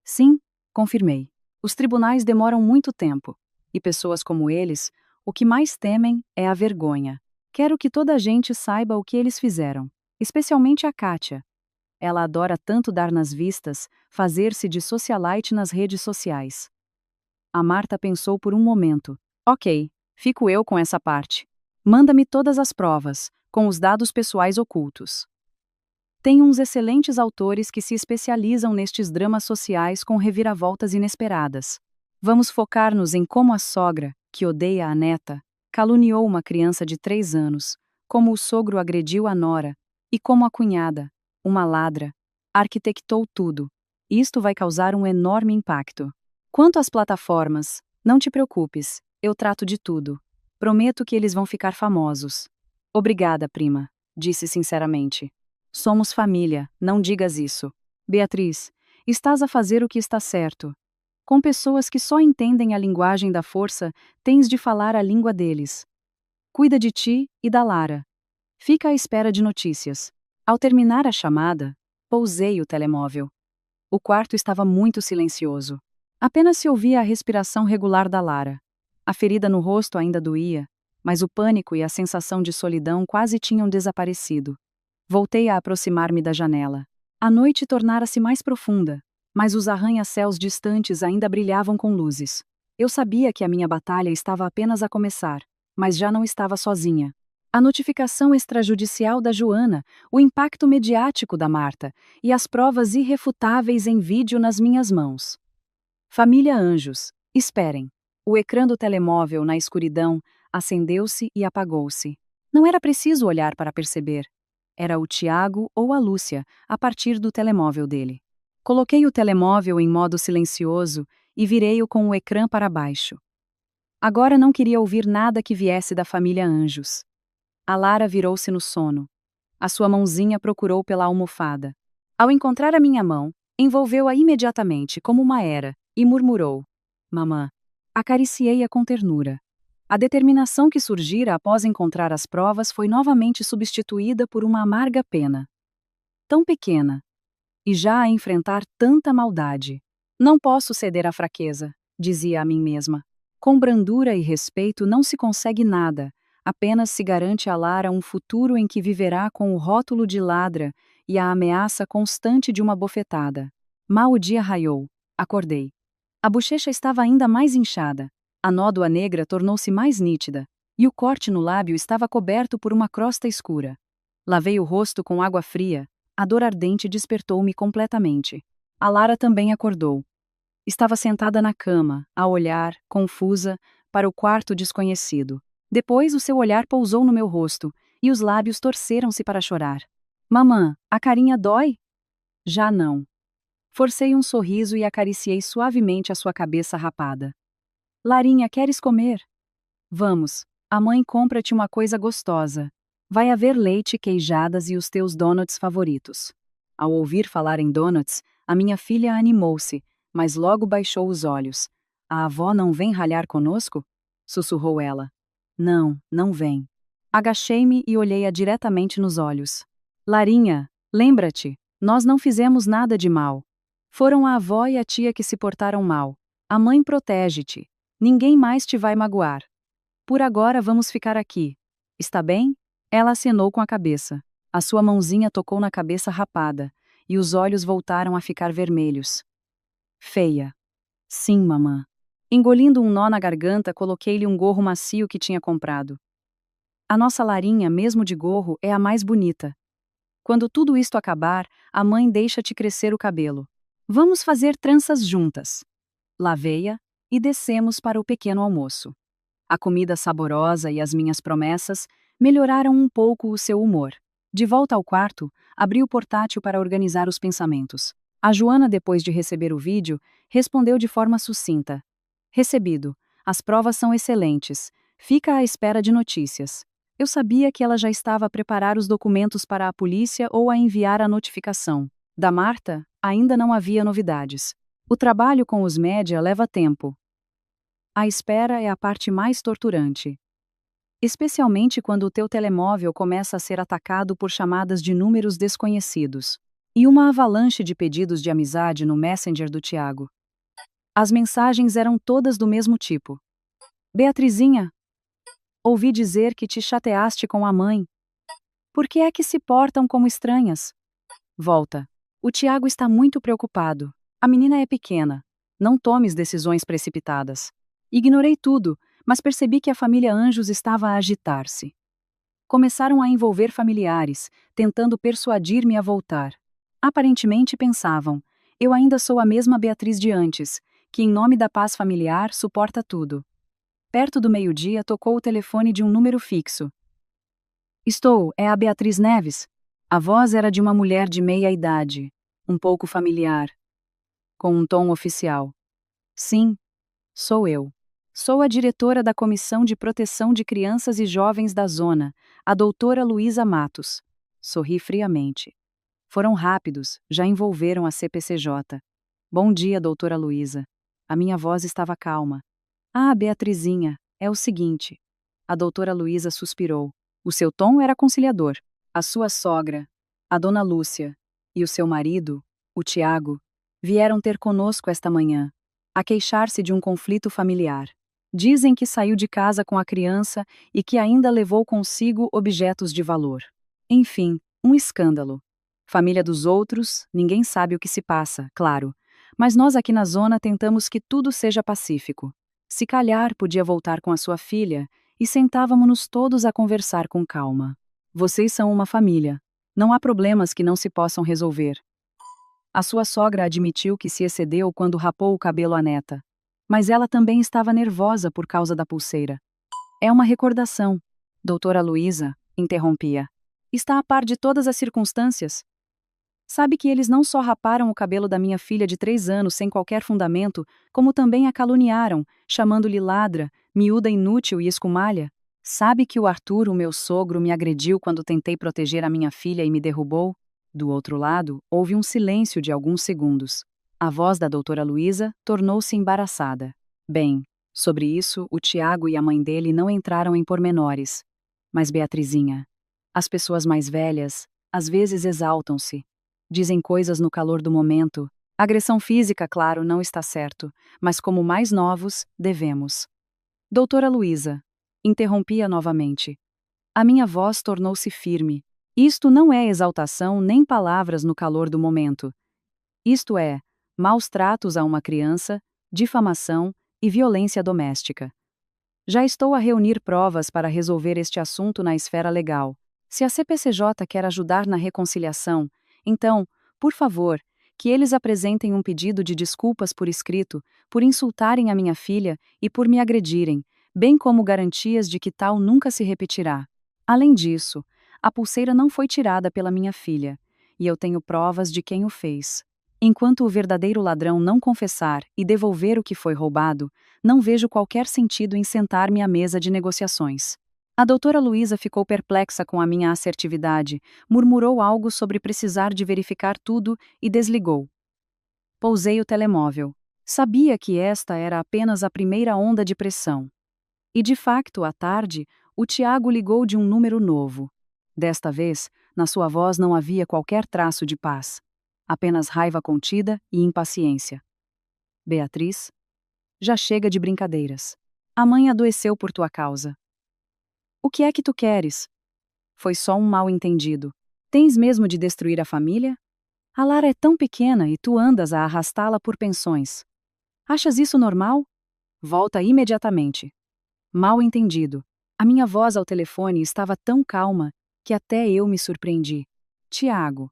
Sim, confirmei. Os tribunais demoram muito tempo, e pessoas como eles, o que mais temem é a vergonha. Quero que toda a gente saiba o que eles fizeram, especialmente a Kátia. Ela adora tanto dar nas vistas, fazer-se de socialite nas redes sociais. A Marta pensou por um momento. Ok, fico eu com essa parte. Manda-me todas as provas, com os dados pessoais ocultos. Tem uns excelentes autores que se especializam nestes dramas sociais com reviravoltas inesperadas. Vamos focar-nos em como a sogra, que odeia a neta, caluniou uma criança de 3 anos, como o sogro agrediu a nora, e como a cunhada, uma ladra, arquitectou tudo. Isto vai causar um enorme impacto. Quanto às plataformas, não te preocupes, eu trato de tudo. Prometo que eles vão ficar famosos. Obrigada, prima, disse sinceramente. Somos família, não digas isso. Beatriz, estás a fazer o que está certo. Com pessoas que só entendem a linguagem da força, tens de falar a língua deles. Cuida de ti e da Lara. Fica à espera de notícias. Ao terminar a chamada, pousei o telemóvel. O quarto estava muito silencioso. Apenas se ouvia a respiração regular da Lara. A ferida no rosto ainda doía, mas o pânico e a sensação de solidão quase tinham desaparecido. Voltei a aproximar-me da janela. A noite tornara-se mais profunda, mas os arranha-céus distantes ainda brilhavam com luzes. Eu sabia que a minha batalha estava apenas a começar, mas já não estava sozinha. A notificação extrajudicial da Joana, o impacto mediático da Marta e as provas irrefutáveis em vídeo nas minhas mãos. Família Anjos, esperem. O ecrã do telemóvel, na escuridão, acendeu-se e apagou-se. Não era preciso olhar para perceber. Era o Tiago ou a Lúcia, a partir do telemóvel dele. Coloquei o telemóvel em modo silencioso e virei-o com o ecrã para baixo. Agora não queria ouvir nada que viesse da família Anjos. A Lara virou-se no sono. A sua mãozinha procurou pela almofada. Ao encontrar a minha mão, envolveu-a imediatamente como uma era e murmurou: Mamã. Acariciei-a com ternura. A determinação que surgira após encontrar as provas foi novamente substituída por uma amarga pena. Tão pequena, e já a enfrentar tanta maldade. Não posso ceder à fraqueza, dizia a mim mesma. Com brandura e respeito não se consegue nada, apenas se garante a Lara um futuro em que viverá com o rótulo de ladra e a ameaça constante de uma bofetada. Mal o dia raiou, acordei. A bochecha estava ainda mais inchada, a nódoa negra tornou-se mais nítida, e o corte no lábio estava coberto por uma crosta escura. Lavei o rosto com água fria, a dor ardente despertou-me completamente. A Lara também acordou. Estava sentada na cama, a olhar, confusa, para o quarto desconhecido. Depois o seu olhar pousou no meu rosto, e os lábios torceram-se para chorar. Mamã, a carinha dói? Já não. Forcei um sorriso e acariciei suavemente a sua cabeça rapada. Larinha, queres comer? Vamos, a mãe compra-te uma coisa gostosa. Vai haver leite, queijadas e os teus donuts favoritos. Ao ouvir falar em donuts, a minha filha animou-se, mas logo baixou os olhos. A avó não vem ralhar conosco? Sussurrou ela. Não, não vem. Agachei-me e olhei-a diretamente nos olhos. Larinha, lembra-te, nós não fizemos nada de mal. Foram a avó e a tia que se portaram mal. A mãe protege-te. Ninguém mais te vai magoar. Por agora vamos ficar aqui. Está bem? Ela acenou com a cabeça. A sua mãozinha tocou na cabeça rapada, e os olhos voltaram a ficar vermelhos. Feia. Sim, mamã. Engolindo um nó na garganta, coloquei-lhe um gorro macio que tinha comprado. A nossa Larinha, mesmo de gorro, é a mais bonita. Quando tudo isto acabar, a mãe deixa-te crescer o cabelo. Vamos fazer tranças juntas. Lavei-a e descemos para o pequeno almoço. A comida saborosa e as minhas promessas melhoraram um pouco o seu humor. De volta ao quarto, abri o portátil para organizar os pensamentos. A Joana, depois de receber o vídeo, respondeu de forma sucinta. Recebido. As provas são excelentes. Fica à espera de notícias. Eu sabia que ela já estava a preparar os documentos para a polícia ou a enviar a notificação. Da Marta, ainda não havia novidades. O trabalho com os média leva tempo. A espera é a parte mais torturante. Especialmente quando o teu telemóvel começa a ser atacado por chamadas de números desconhecidos. E uma avalanche de pedidos de amizade no Messenger do Tiago. As mensagens eram todas do mesmo tipo. Beatrizinha, ouvi dizer que te chateaste com a mãe. Por que é que se portam como estranhas? Volta. O Tiago está muito preocupado. A menina é pequena. Não tomes decisões precipitadas. Ignorei tudo, mas percebi que a família Anjos estava a agitar-se. Começaram a envolver familiares, tentando persuadir-me a voltar. Aparentemente pensavam, eu ainda sou a mesma Beatriz de antes, que em nome da paz familiar suporta tudo. Perto do meio-dia tocou o telefone de um número fixo. Estou, é a Beatriz Neves. A voz era de uma mulher de meia idade, um pouco familiar, com um tom oficial. Sim, sou eu. Sou a diretora da Comissão de Proteção de Crianças e Jovens da Zona, a doutora Luísa Matos. Sorri friamente. Foram rápidos, já envolveram a CPCJ. Bom dia, doutora Luísa. A minha voz estava calma. Ah, Beatrizinha, é o seguinte. A doutora Luísa suspirou. O seu tom era conciliador. A sua sogra, a dona Lúcia, e o seu marido, o Tiago, vieram ter conosco esta manhã, a queixar-se de um conflito familiar. Dizem que saiu de casa com a criança e que ainda levou consigo objetos de valor. Enfim, um escândalo. Família dos outros, ninguém sabe o que se passa, claro. Mas nós aqui na zona tentamos que tudo seja pacífico. Se calhar podia voltar com a sua filha e sentávamos-nos todos a conversar com calma. Vocês são uma família. Não há problemas que não se possam resolver. A sua sogra admitiu que se excedeu quando rapou o cabelo à neta. Mas ela também estava nervosa por causa da pulseira. É uma recordação. Doutora Luísa, interrompia. Está a par de todas as circunstâncias? Sabe que eles não só raparam o cabelo da minha filha de 3 anos sem qualquer fundamento, como também a caluniaram, chamando-lhe ladra, miúda inútil e escumalha? Sabe que o Arthur, o meu sogro, me agrediu quando tentei proteger a minha filha e me derrubou? Do outro lado, houve um silêncio de alguns segundos. A voz da doutora Luísa tornou-se embaraçada. Bem, sobre isso, o Tiago e a mãe dele não entraram em pormenores. Mas, Beatrizinha, as pessoas mais velhas, às vezes exaltam-se. Dizem coisas no calor do momento. Agressão física, claro, não está certo, mas como mais novos, devemos. Doutora Luísa, interrompia novamente. A minha voz tornou-se firme. Isto não é exaltação nem palavras no calor do momento. Isto é, maus tratos a uma criança, difamação e violência doméstica. Já estou a reunir provas para resolver este assunto na esfera legal. Se a CPCJ quer ajudar na reconciliação, então, por favor, que eles apresentem um pedido de desculpas por escrito, por insultarem a minha filha e por me agredirem, bem como garantias de que tal nunca se repetirá. Além disso, a pulseira não foi tirada pela minha filha, e eu tenho provas de quem o fez. Enquanto o verdadeiro ladrão não confessar e devolver o que foi roubado, não vejo qualquer sentido em sentar-me à mesa de negociações. A doutora Luísa ficou perplexa com a minha assertividade, murmurou algo sobre precisar de verificar tudo e desligou. Pousei o telemóvel. Sabia que esta era apenas a primeira onda de pressão. E de facto, à tarde, o Tiago ligou de um número novo. Desta vez, na sua voz não havia qualquer traço de paz. Apenas raiva contida e impaciência. Beatriz? Já chega de brincadeiras. A mãe adoeceu por tua causa. O que é que tu queres? Foi só um mal-entendido. Tens mesmo de destruir a família? A Lara é tão pequena e tu andas a arrastá-la por pensões. Achas isso normal? Volta imediatamente. Mal-entendido. A minha voz ao telefone estava tão calma que até eu me surpreendi. Tiago.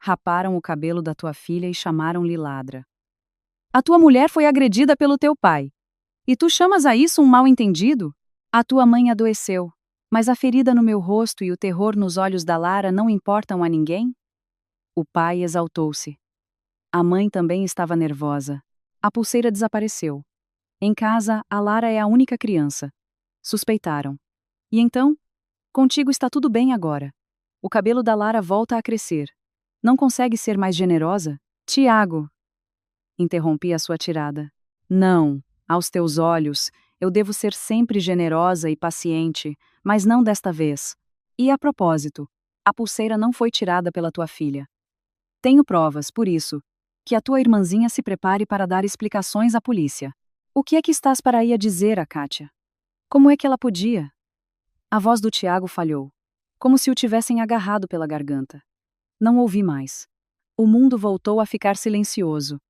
Raparam o cabelo da tua filha e chamaram-lhe ladra. A tua mulher foi agredida pelo teu pai. E tu chamas a isso um mal-entendido? A tua mãe adoeceu, mas a ferida no meu rosto e o terror nos olhos da Lara não importam a ninguém? O pai exaltou-se. A mãe também estava nervosa. A pulseira desapareceu. Em casa, a Lara é a única criança. Suspeitaram. E então? Contigo está tudo bem agora. O cabelo da Lara volta a crescer. Não consegue ser mais generosa? Tiago! Interrompi a sua tirada. Não, aos teus olhos, eu devo ser sempre generosa e paciente, mas não desta vez. E a propósito, a pulseira não foi tirada pela tua filha. Tenho provas, por isso, que a tua irmãzinha se prepare para dar explicações à polícia. O que é que estás para ir a dizer a Kátia? Como é que ela podia? A voz do Tiago falhou, como se o tivessem agarrado pela garganta. Não ouvi mais. O mundo voltou a ficar silencioso.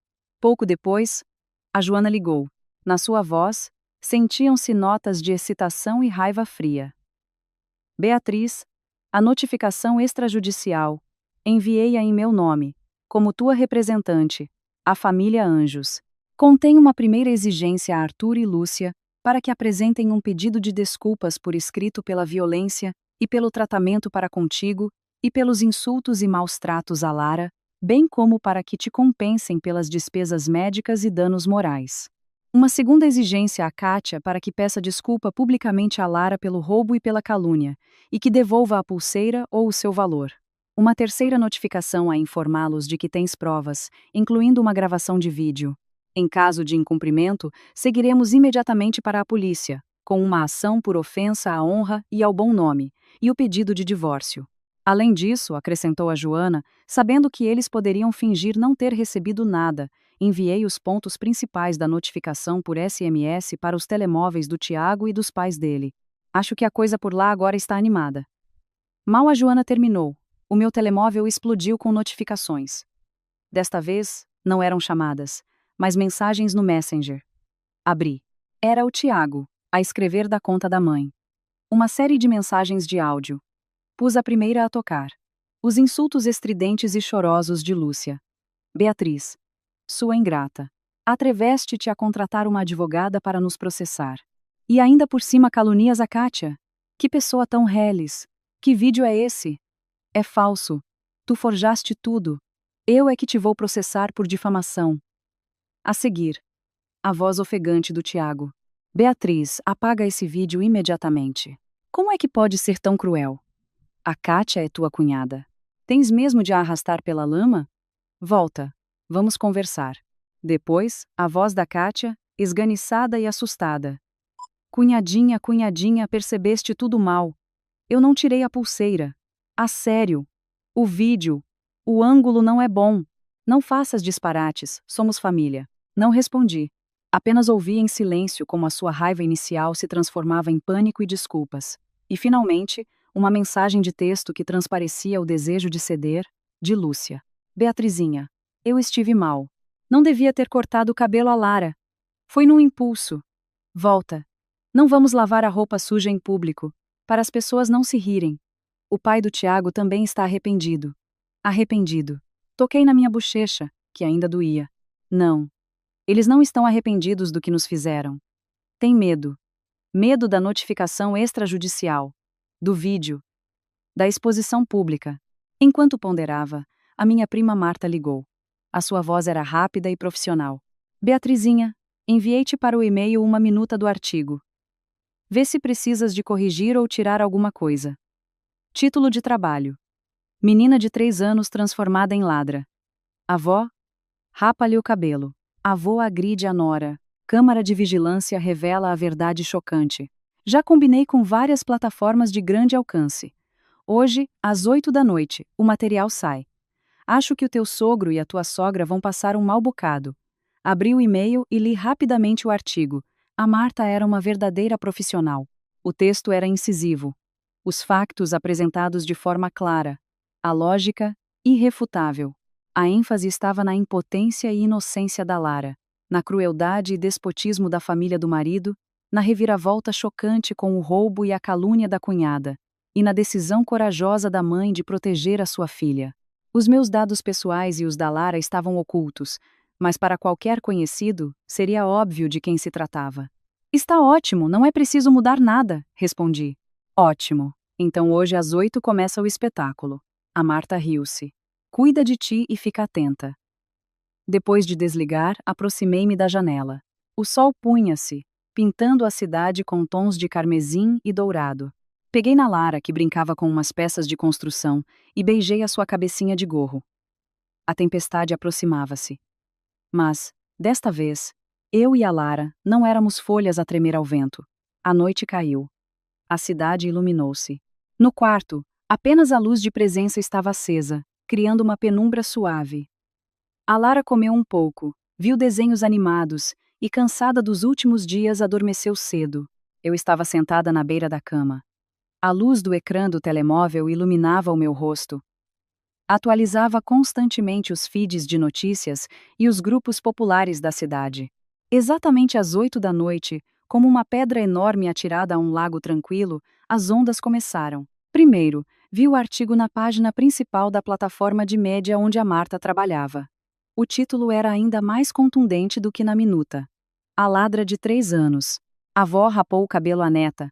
Pouco depois, a Joana ligou. Na sua voz, sentiam-se notas de excitação e raiva fria. Beatriz, a notificação extrajudicial. Enviei-a em meu nome, como tua representante, à família Anjos. Contém uma primeira exigência a Arthur e Lúcia, para que apresentem um pedido de desculpas por escrito pela violência e pelo tratamento para contigo e pelos insultos e maus tratos a Lara, bem como para que te compensem pelas despesas médicas e danos morais. Uma segunda exigência a Kátia para que peça desculpa publicamente a Lara pelo roubo e pela calúnia, e que devolva a pulseira ou o seu valor. Uma terceira notificação a informá-los de que tens provas, incluindo uma gravação de vídeo. Em caso de incumprimento, seguiremos imediatamente para a polícia, com uma ação por ofensa à honra e ao bom nome, e o pedido de divórcio. Além disso, acrescentou a Joana, sabendo que eles poderiam fingir não ter recebido nada, enviei os pontos principais da notificação por SMS para os telemóveis do Tiago e dos pais dele. Acho que a coisa por lá agora está animada. Mal a Joana terminou, o meu telemóvel explodiu com notificações. Desta vez, não eram chamadas, mas mensagens no Messenger. Abri. Era o Tiago, a escrever da conta da mãe. Uma série de mensagens de áudio. Pus a primeira a tocar. Os insultos estridentes e chorosos de Lúcia. Beatriz. Sua ingrata. Atreveste-te a contratar uma advogada para nos processar. E ainda por cima calunias a Kátia. Que pessoa tão reles. Que vídeo é esse? É falso. Tu forjaste tudo. Eu é que te vou processar por difamação. A seguir. A voz ofegante do Tiago. Beatriz, apaga esse vídeo imediatamente. Como é que pode ser tão cruel? A Kátia é tua cunhada. Tens mesmo de a arrastar pela lama? Volta. Vamos conversar. Depois, a voz da Kátia, esganiçada e assustada. Cunhadinha, cunhadinha, percebeste tudo mal. Eu não tirei a pulseira. A sério. O vídeo. O ângulo não é bom. Não faças disparates, somos família. Não respondi. Apenas ouvi em silêncio como a sua raiva inicial se transformava em pânico e desculpas. E, finalmente, uma mensagem de texto que transparecia o desejo de ceder, de Lúcia. Beatrizinha, eu estive mal. Não devia ter cortado o cabelo a Lara. Foi num impulso. Volta. Não vamos lavar a roupa suja em público, para as pessoas não se rirem. O pai do Tiago também está arrependido. Arrependido. Toquei na minha bochecha, que ainda doía. Não. Eles não estão arrependidos do que nos fizeram. Tem medo. Medo da notificação extrajudicial. Do vídeo. Da exposição pública. Enquanto ponderava, a minha prima Marta ligou. A sua voz era rápida e profissional. Beatrizinha, enviei-te para o e-mail uma minuta do artigo. Vê se precisas de corrigir ou tirar alguma coisa. Título de trabalho. Menina de 3 anos transformada em ladra. Avó? Rapa-lhe o cabelo. Avô agride a nora. Câmara de vigilância revela a verdade chocante. Já combinei com várias plataformas de grande alcance. Hoje, às 8 da noite, o material sai. Acho que o teu sogro e a tua sogra vão passar um mau bocado. Abri o e-mail e li rapidamente o artigo. A Marta era uma verdadeira profissional. O texto era incisivo. Os factos apresentados de forma clara. A lógica, irrefutável. A ênfase estava na impotência e inocência da Lara, na crueldade e despotismo da família do marido, na reviravolta chocante com o roubo e a calúnia da cunhada, e na decisão corajosa da mãe de proteger a sua filha. Os meus dados pessoais e os da Lara estavam ocultos, mas para qualquer conhecido, seria óbvio de quem se tratava. Está ótimo, não é preciso mudar nada, respondi. Ótimo. Então hoje às 8 começa o espetáculo. A Marta riu-se. Cuida de ti e fica atenta. Depois de desligar, aproximei-me da janela. O sol punha-se, pintando a cidade com tons de carmesim e dourado. Peguei na Lara, que brincava com umas peças de construção, e beijei a sua cabecinha de gorro. A tempestade aproximava-se. Mas, desta vez, eu e a Lara não éramos folhas a tremer ao vento. A noite caiu. A cidade iluminou-se. No quarto, apenas a luz de presença estava acesa, criando uma penumbra suave. A Lara comeu um pouco, viu desenhos animados e, cansada dos últimos dias, adormeceu cedo. Eu estava sentada na beira da cama. A luz do ecrã do telemóvel iluminava o meu rosto. Atualizava constantemente os feeds de notícias e os grupos populares da cidade. Exatamente às 8 da noite, como uma pedra enorme atirada a um lago tranquilo, as ondas começaram. Primeiro, vi o artigo na página principal da plataforma de média onde a Marta trabalhava. O título era ainda mais contundente do que na minuta. A ladra de 3 anos. A avó rapou o cabelo à neta.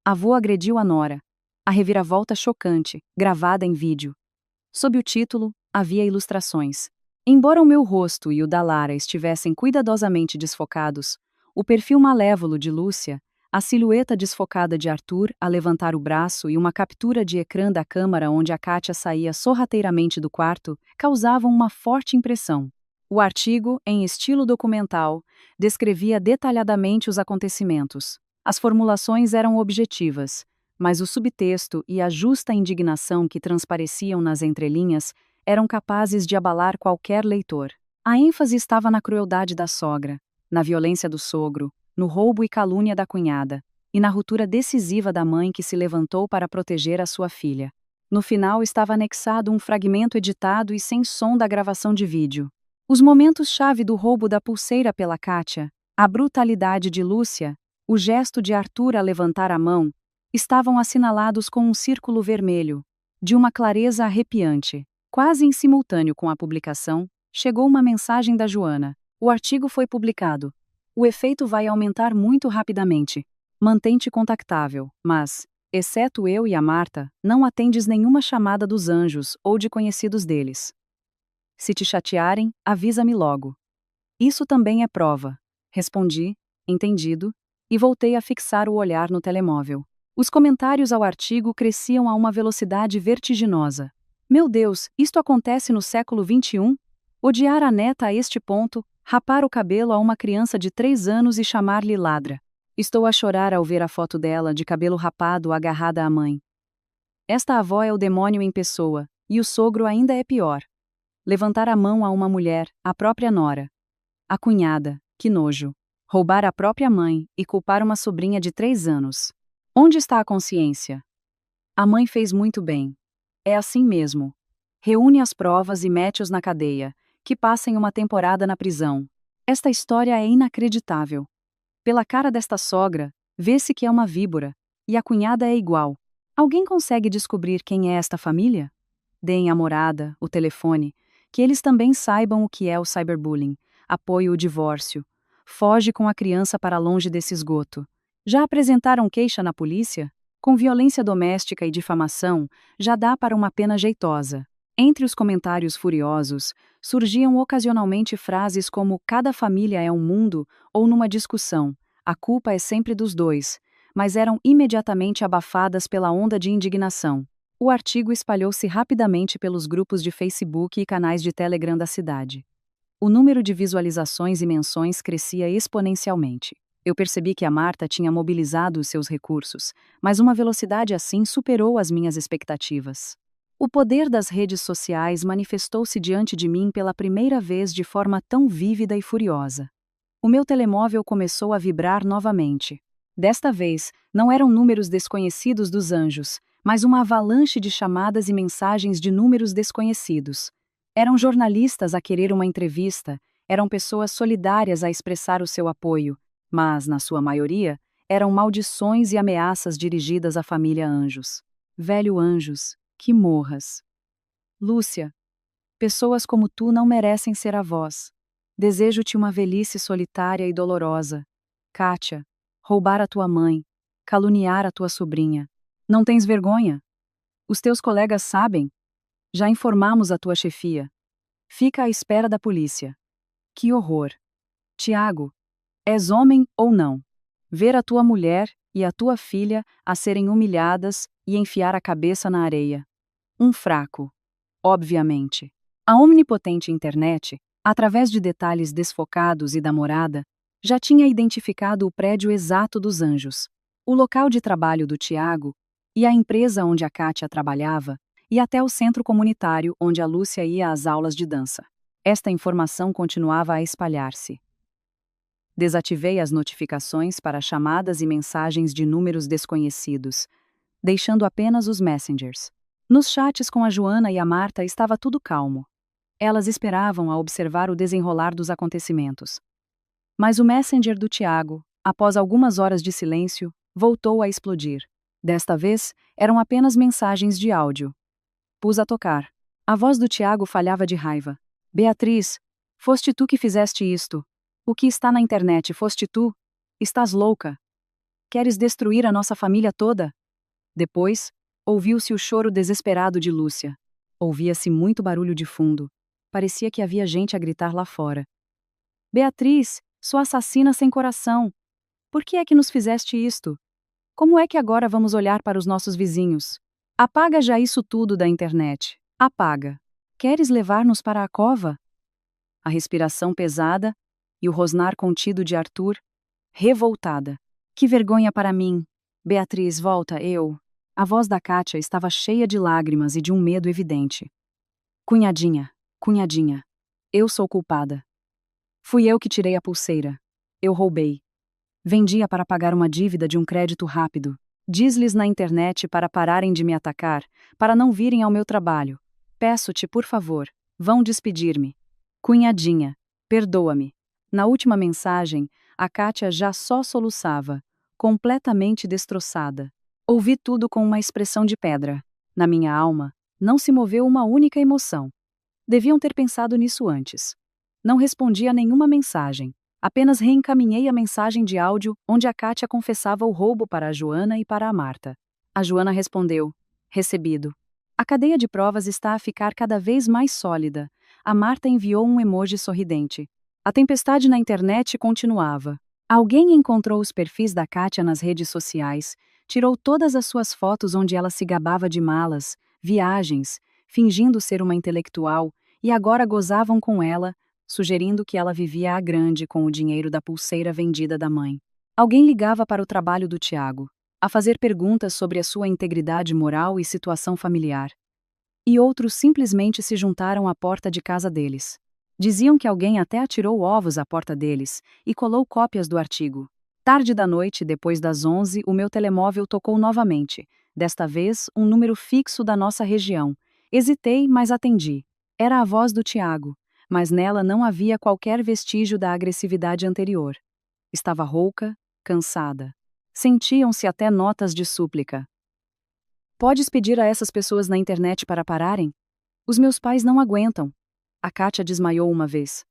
Avô agrediu a nora. A reviravolta chocante, gravada em vídeo. Sob o título, havia ilustrações. Embora o meu rosto e o da Lara estivessem cuidadosamente desfocados, o perfil malévolo de Lúcia, a silhueta desfocada de Arthur a levantar o braço e uma captura de ecrã da câmara onde a Kátia saía sorrateiramente do quarto causavam uma forte impressão. O artigo, em estilo documental, descrevia detalhadamente os acontecimentos. As formulações eram objetivas, mas o subtexto e a justa indignação que transpareciam nas entrelinhas eram capazes de abalar qualquer leitor. A ênfase estava na crueldade da sogra, na violência do sogro, no roubo e calúnia da cunhada, e na ruptura decisiva da mãe que se levantou para proteger a sua filha. No final estava anexado um fragmento editado e sem som da gravação de vídeo. Os momentos-chave do roubo da pulseira pela Kátia, a brutalidade de Lúcia, o gesto de Arthur a levantar a mão, estavam assinalados com um círculo vermelho, de uma clareza arrepiante. Quase em simultâneo com a publicação, chegou uma mensagem da Joana. O artigo foi publicado. O efeito vai aumentar muito rapidamente. Mantém-te contactável, mas, exceto eu e a Marta, não atendes nenhuma chamada dos anjos ou de conhecidos deles. Se te chatearem, avisa-me logo. Isso também é prova. Respondi, entendido, e voltei a fixar o olhar no telemóvel. Os comentários ao artigo cresciam a uma velocidade vertiginosa. Meu Deus, isto acontece no século XXI? Odiar a neta a este ponto, rapar o cabelo a uma criança de 3 anos e chamar-lhe ladra. Estou a chorar ao ver a foto dela, de cabelo rapado, agarrada à mãe. Esta avó é o demônio em pessoa, e o sogro ainda é pior. Levantar a mão a uma mulher, a própria nora. A cunhada, que nojo. Roubar a própria mãe e culpar uma sobrinha de 3 anos. Onde está a consciência? A mãe fez muito bem. É assim mesmo. Reúne as provas e mete-os na cadeia, que passem uma temporada na prisão. Esta história é inacreditável. Pela cara desta sogra, vê-se que é uma víbora, e a cunhada é igual. Alguém consegue descobrir quem é esta família? Deem a morada, o telefone, que eles também saibam o que é o cyberbullying. Apoie o divórcio. Foge com a criança para longe desse esgoto. Já apresentaram queixa na polícia? Com violência doméstica e difamação, já dá para uma pena jeitosa. Entre os comentários furiosos, surgiam ocasionalmente frases como "cada família é um mundo" ou numa discussão, "a culpa é sempre dos dois", mas eram imediatamente abafadas pela onda de indignação. O artigo espalhou-se rapidamente pelos grupos de Facebook e canais de Telegram da cidade. O número de visualizações e menções crescia exponencialmente. Eu percebi que a Marta tinha mobilizado os seus recursos, mas uma velocidade assim superou as minhas expectativas. O poder das redes sociais manifestou-se diante de mim pela primeira vez de forma tão vívida e furiosa. O meu telemóvel começou a vibrar novamente. Desta vez, não eram números desconhecidos dos anjos, mas uma avalanche de chamadas e mensagens de números desconhecidos. Eram jornalistas a querer uma entrevista, eram pessoas solidárias a expressar o seu apoio, mas, na sua maioria, eram maldições e ameaças dirigidas à família Anjos. Velho Anjos, que morras. Lúcia, pessoas como tu não merecem ser avós. Desejo-te uma velhice solitária e dolorosa. Kátia, roubar a tua mãe, caluniar a tua sobrinha. Não tens vergonha? Os teus colegas sabem? Já informamos a tua chefia. Fica à espera da polícia. Que horror. Tiago, és homem ou não? Ver a tua mulher e a tua filha a serem humilhadas e enfiar a cabeça na areia. Um fraco. Obviamente. A omnipotente internet, através de detalhes desfocados e da morada, já tinha identificado o prédio exato dos Anjos, o local de trabalho do Tiago e a empresa onde a Kátia trabalhava, e até o centro comunitário onde a Lúcia ia às aulas de dança. Esta informação continuava a espalhar-se. Desativei as notificações para chamadas e mensagens de números desconhecidos, deixando apenas os messengers. Nos chats com a Joana e a Marta estava tudo calmo. Elas esperavam a observar o desenrolar dos acontecimentos. Mas o messenger do Tiago, após algumas horas de silêncio, voltou a explodir. Desta vez, eram apenas mensagens de áudio. Pus a tocar. A voz do Tiago falhava de raiva. Beatriz, foste tu que fizeste isto. O que está na internet foste tu? Estás louca? Queres destruir a nossa família toda? Depois, ouviu-se o choro desesperado de Lúcia. Ouvia-se muito barulho de fundo. Parecia que havia gente a gritar lá fora. Beatriz, sua assassina sem coração. Por que é que nos fizeste isto? Como é que agora vamos olhar para os nossos vizinhos? Apaga já isso tudo da internet. Apaga. Queres levar-nos para a cova? A respiração pesada e o rosnar contido de Arthur, revoltada. Que vergonha para mim. Beatriz, volta, eu. A voz da Kátia estava cheia de lágrimas e de um medo evidente. Cunhadinha, cunhadinha. Eu sou culpada. Fui eu que tirei a pulseira. Eu roubei. Vendi-a para pagar uma dívida de um crédito rápido. Diz-lhes na internet para pararem de me atacar, para não virem ao meu trabalho. Peço-te, por favor, vão despedir-me. Cunhadinha, perdoa-me. Na última mensagem, a Kátia já só soluçava, completamente destroçada. Ouvi tudo com uma expressão de pedra. Na minha alma, não se moveu uma única emoção. Deviam ter pensado nisso antes. Não respondi a nenhuma mensagem. Apenas reencaminhei a mensagem de áudio onde a Kátia confessava o roubo para a Joana e para a Marta. A Joana respondeu: recebido. A cadeia de provas está a ficar cada vez mais sólida. A Marta enviou um emoji sorridente. A tempestade na internet continuava. Alguém encontrou os perfis da Kátia nas redes sociais, tirou todas as suas fotos onde ela se gabava de malas, viagens, fingindo ser uma intelectual, e agora gozavam com ela, sugerindo que ela vivia à grande com o dinheiro da pulseira vendida da mãe. Alguém ligava para o trabalho do Tiago, a fazer perguntas sobre a sua integridade moral e situação familiar. E outros simplesmente se juntaram à porta de casa deles. Diziam que alguém até atirou ovos à porta deles e colou cópias do artigo. Tarde da noite, depois das 11, o meu telemóvel tocou novamente, desta vez um número fixo da nossa região. Hesitei, mas atendi. Era a voz do Tiago. mas nela não havia qualquer vestígio da agressividade anterior. Estava rouca, cansada. Sentiam-se até notas de súplica. Podes pedir a essas pessoas na internet para pararem? Os meus pais não aguentam. A Kátia desmaiou uma vez.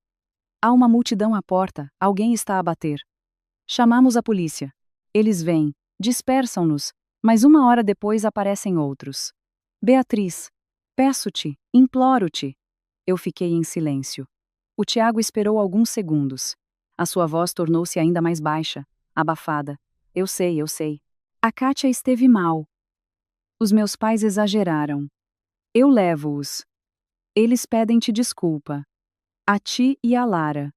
Há uma multidão à porta, alguém está a bater. Chamamos a polícia. Eles vêm, dispersam-nos, mas uma hora depois aparecem outros. Beatriz, peço-te, imploro-te. Eu fiquei em silêncio. O Tiago esperou alguns segundos. A sua voz tornou-se ainda mais baixa, abafada. Eu sei, eu sei. A Kátia esteve mal. Os meus pais exageraram. Eu levo-os. Eles pedem-te desculpa. A ti e a Lara.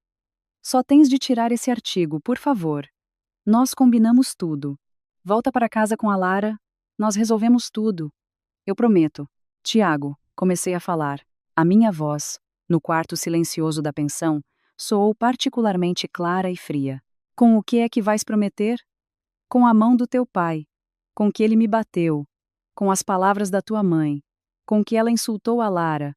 Só tens de tirar esse artigo, por favor. Nós combinamos tudo. Volta para casa com a Lara. Nós resolvemos tudo. Eu prometo. Tiago, comecei a falar. A minha voz, no quarto silencioso da pensão, soou particularmente clara e fria. Com o que é que vais prometer? Com a mão do teu pai. Com que ele me bateu. Com as palavras da tua mãe. Com que ela insultou a Lara.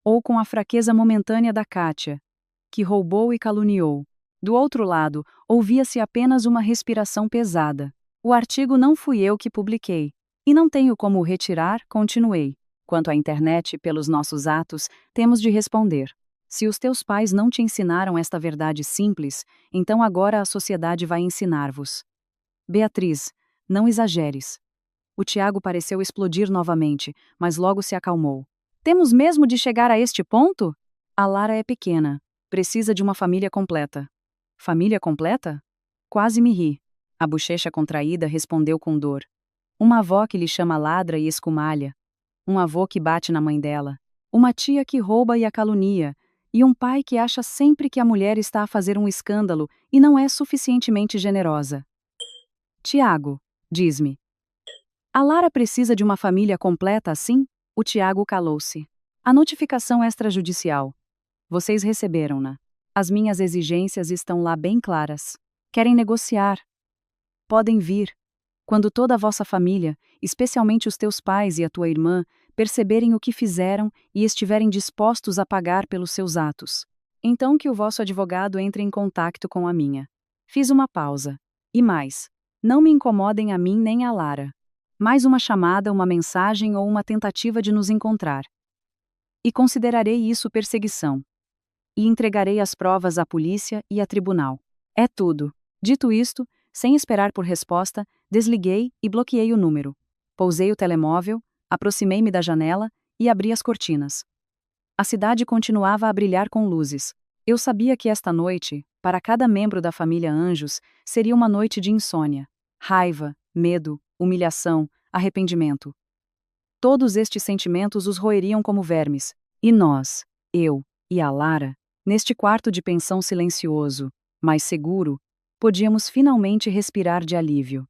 Ou com a fraqueza momentânea da Kátia, que roubou e caluniou. Do outro lado, ouvia-se apenas uma respiração pesada. O artigo não fui eu que publiquei. E não tenho como o retirar, continuei. Quanto à internet, pelos nossos atos, temos de responder. Se os teus pais não te ensinaram esta verdade simples, então agora a sociedade vai ensinar-vos. Beatriz, não exageres. O Tiago pareceu explodir novamente, mas logo se acalmou. Temos mesmo de chegar a este ponto? A Lara é pequena. Precisa de uma família completa. Família completa? Quase me ri. A bochecha contraída respondeu com dor. Uma avó que lhe chama ladra e escumalha. Um avô que bate na mãe dela. Uma tia que rouba e a calunia. E um pai que acha sempre que a mulher está a fazer um escândalo e não é suficientemente generosa. Tiago, diz-me. A Lara precisa de uma família completa assim? O Tiago calou-se. A notificação extrajudicial. Vocês receberam-na. As minhas exigências estão lá bem claras. Querem negociar. Podem vir. Quando toda a vossa família, especialmente os teus pais e a tua irmã, perceberem o que fizeram e estiverem dispostos a pagar pelos seus atos. Então que o vosso advogado entre em contato com a minha. Fiz uma pausa. E mais. Não me incomodem a mim nem a Lara. Mais uma chamada, uma mensagem ou uma tentativa de nos encontrar. E considerarei isso perseguição. E entregarei as provas à polícia e a tribunal. É tudo. Dito isto, sem esperar por resposta, desliguei e bloqueei o número. Pousei o telemóvel, aproximei-me da janela e abri as cortinas. A cidade continuava a brilhar com luzes. Eu sabia que esta noite, para cada membro da família Anjos, seria uma noite de insônia. Raiva, medo, humilhação, arrependimento. Todos estes sentimentos os roeriam como vermes. E nós, eu e a Lara, neste quarto de pensão silencioso, mas seguro, podíamos finalmente respirar de alívio.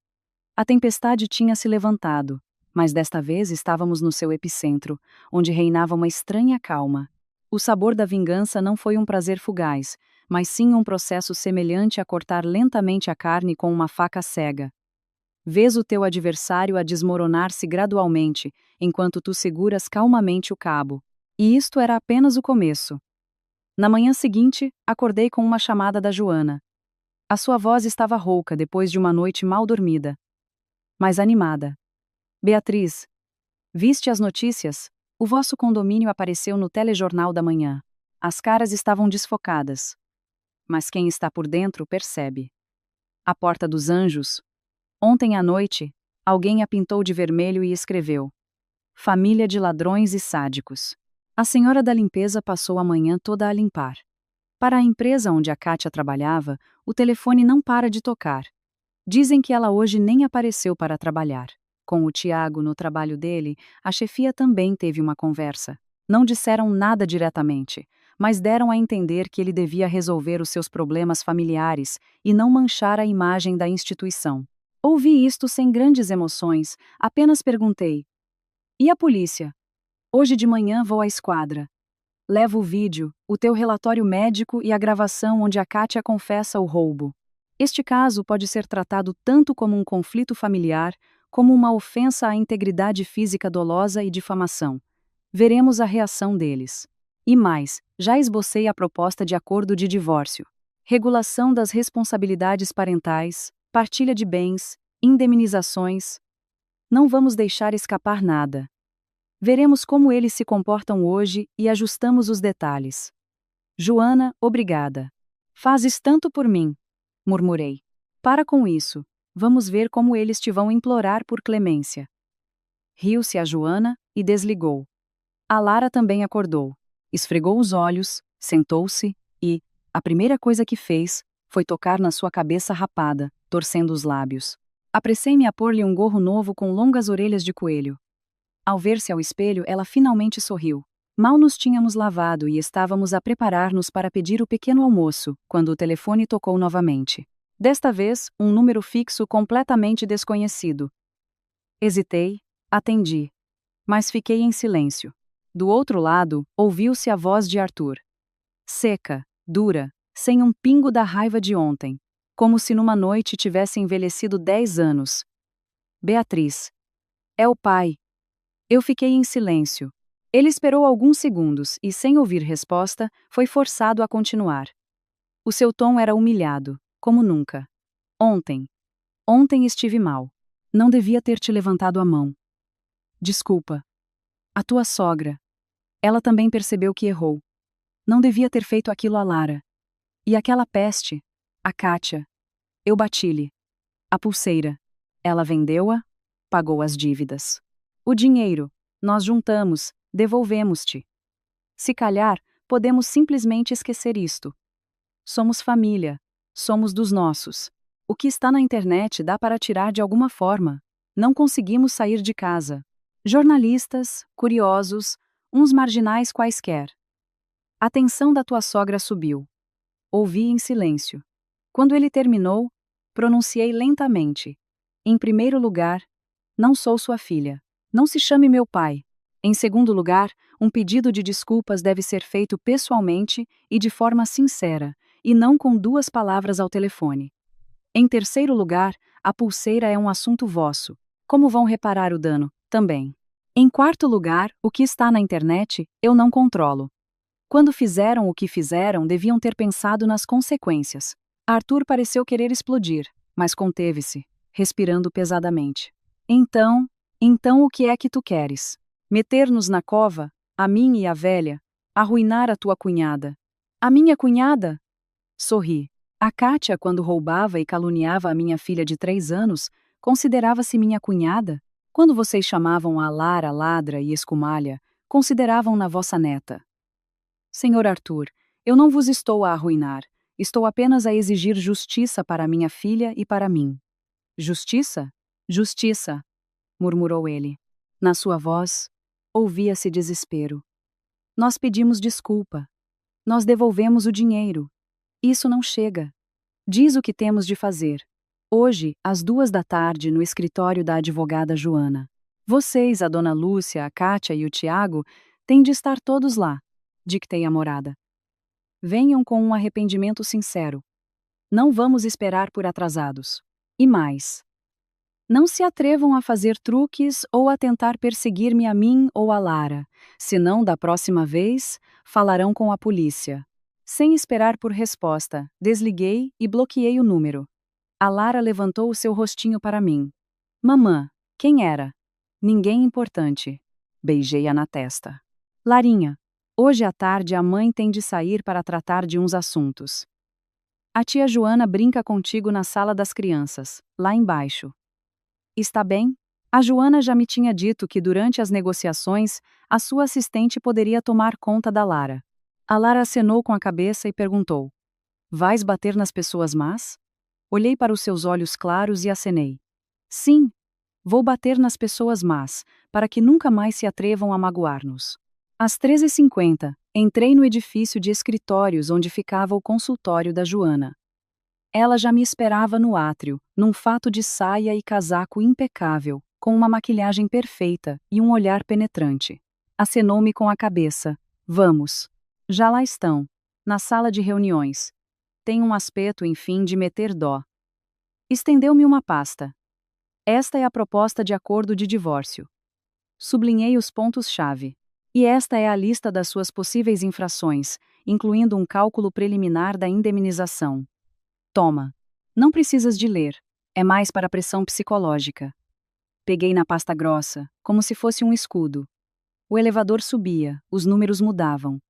A tempestade tinha se levantado, mas desta vez estávamos no seu epicentro, onde reinava uma estranha calma. O sabor da vingança não foi um prazer fugaz, mas sim um processo semelhante a cortar lentamente a carne com uma faca cega. Vês o teu adversário a desmoronar-se gradualmente, enquanto tu seguras calmamente o cabo. E isto era apenas o começo. Na manhã seguinte, acordei com uma chamada da Joana. A sua voz estava rouca depois de uma noite mal dormida. Mas animada. Beatriz, viste as notícias? O vosso condomínio apareceu no telejornal da manhã. As caras estavam desfocadas. Mas quem está por dentro percebe. A Porta dos Anjos. Ontem à noite, alguém a pintou de vermelho e escreveu: Família de ladrões e sádicos. A senhora da limpeza passou a manhã toda a limpar. Para a empresa onde a Kátia trabalhava, o telefone não para de tocar. Dizem que ela hoje nem apareceu para trabalhar. Com o Tiago no trabalho dele, a chefia também teve uma conversa. Não disseram nada diretamente, mas deram a entender que ele devia resolver os seus problemas familiares e não manchar a imagem da instituição. Ouvi isto sem grandes emoções, apenas perguntei: e a polícia? Hoje de manhã vou à esquadra. Levo o vídeo, o teu relatório médico e a gravação onde a Kátia confessa o roubo. Este caso pode ser tratado tanto como um conflito familiar, como uma ofensa à integridade física dolosa e difamação. Veremos a reação deles. E mais, já esbocei a proposta de acordo de divórcio. Regulação das responsabilidades parentais, partilha de bens, indemnizações. Não vamos deixar escapar nada. Veremos como eles se comportam hoje e ajustamos os detalhes. Joana, obrigada. Fazes tanto por mim, murmurei. Para com isso. Vamos ver como eles te vão implorar por clemência. Riu-se a Joana e desligou. A Lara também acordou. Esfregou os olhos, sentou-se e, a primeira coisa que fez, foi tocar na sua cabeça rapada, torcendo os lábios. Apressei-me a pôr-lhe um gorro novo com longas orelhas de coelho. Ao ver-se ao espelho, ela finalmente sorriu. Mal nos tínhamos lavado e estávamos a preparar-nos para pedir o pequeno almoço, quando o telefone tocou novamente. Desta vez, um número fixo completamente desconhecido. Hesitei, atendi. Mas fiquei em silêncio. Do outro lado, ouviu-se a voz de Arthur. Seca, dura, sem um pingo da raiva de ontem. Como se numa noite tivesse envelhecido 10 anos. Beatriz. É o pai. Eu fiquei em silêncio. Ele esperou alguns segundos e, sem ouvir resposta, foi forçado a continuar. O seu tom era humilhado, como nunca. Ontem estive mal. Não devia ter te levantado a mão. Desculpa. A tua sogra. Ela também percebeu que errou. Não devia ter feito aquilo a Lara. E aquela peste, a Kátia. Eu bati-lhe. A pulseira. Ela vendeu-a, pagou as dívidas. O dinheiro, nós juntamos, devolvemos-te. Se calhar, podemos simplesmente esquecer isto. Somos família. Somos dos nossos. O que está na internet dá para tirar de alguma forma. Não conseguimos sair de casa. Jornalistas, curiosos, uns marginais quaisquer. A tensão da tua sogra subiu. Ouvi em silêncio. Quando ele terminou, pronunciei lentamente. Em primeiro lugar, não sou sua filha. Não se chame meu pai. Em segundo lugar, um pedido de desculpas deve ser feito pessoalmente e de forma sincera, e não com 2 palavras ao telefone. Em terceiro lugar, a pulseira é um assunto vosso. Como vão reparar o dano, também. Em quarto lugar, o que está na internet, eu não controlo. Quando fizeram o que fizeram, deviam ter pensado nas consequências. Arthur pareceu querer explodir, mas conteve-se, respirando pesadamente. Então o que é que tu queres? Meter-nos na cova, a mim e a velha, arruinar a tua cunhada. A minha cunhada? Sorri. A Kátia, quando roubava e caluniava a minha filha de 3 anos, considerava-se minha cunhada? Quando vocês chamavam a Lara ladra e escumalha, consideravam-na vossa neta. Senhor Arthur, eu não vos estou a arruinar, estou apenas a exigir justiça para minha filha e para mim. Justiça? Justiça, murmurou ele. Na sua voz, ouvia-se desespero. Nós pedimos desculpa. Nós devolvemos o dinheiro. Isso não chega. Diz o que temos de fazer. Hoje, às 2 da tarde, no escritório da advogada Joana. Vocês, a dona Lúcia, a Kátia e o Tiago, têm de estar todos lá. Dictei a morada. Venham com um arrependimento sincero. Não vamos esperar por atrasados. E mais. Não se atrevam a fazer truques ou a tentar perseguir-me a mim ou a Lara, senão, da próxima vez, falarão com a polícia. Sem esperar por resposta, desliguei e bloqueei o número. A Lara levantou o seu rostinho para mim. Mamã, quem era? Ninguém importante. Beijei-a na testa. Larinha, hoje à tarde a mãe tem de sair para tratar de uns assuntos. A tia Joana brinca contigo na sala das crianças, lá embaixo. Está bem? A Joana já me tinha dito que durante as negociações, a sua assistente poderia tomar conta da Lara. A Lara acenou com a cabeça e perguntou. Vais bater nas pessoas más? Olhei para os seus olhos claros e acenei. Sim, vou bater nas pessoas más, para que nunca mais se atrevam a magoar-nos. Às 13h50, entrei no edifício de escritórios onde ficava o consultório da Joana. Ela já me esperava no átrio, num fato de saia e casaco impecável, com uma maquilhagem perfeita e um olhar penetrante. Acenou-me com a cabeça. Vamos. Já lá estão, na sala de reuniões. Tem um aspecto, enfim, de meter dó. Estendeu-me uma pasta. Esta é a proposta de acordo de divórcio. Sublinhei os pontos-chave. E esta é a lista das suas possíveis infrações, incluindo um cálculo preliminar da indemnização. Toma. Não precisas de ler. É mais para pressão psicológica. Peguei na pasta grossa, como se fosse um escudo. O elevador subia, os números mudavam.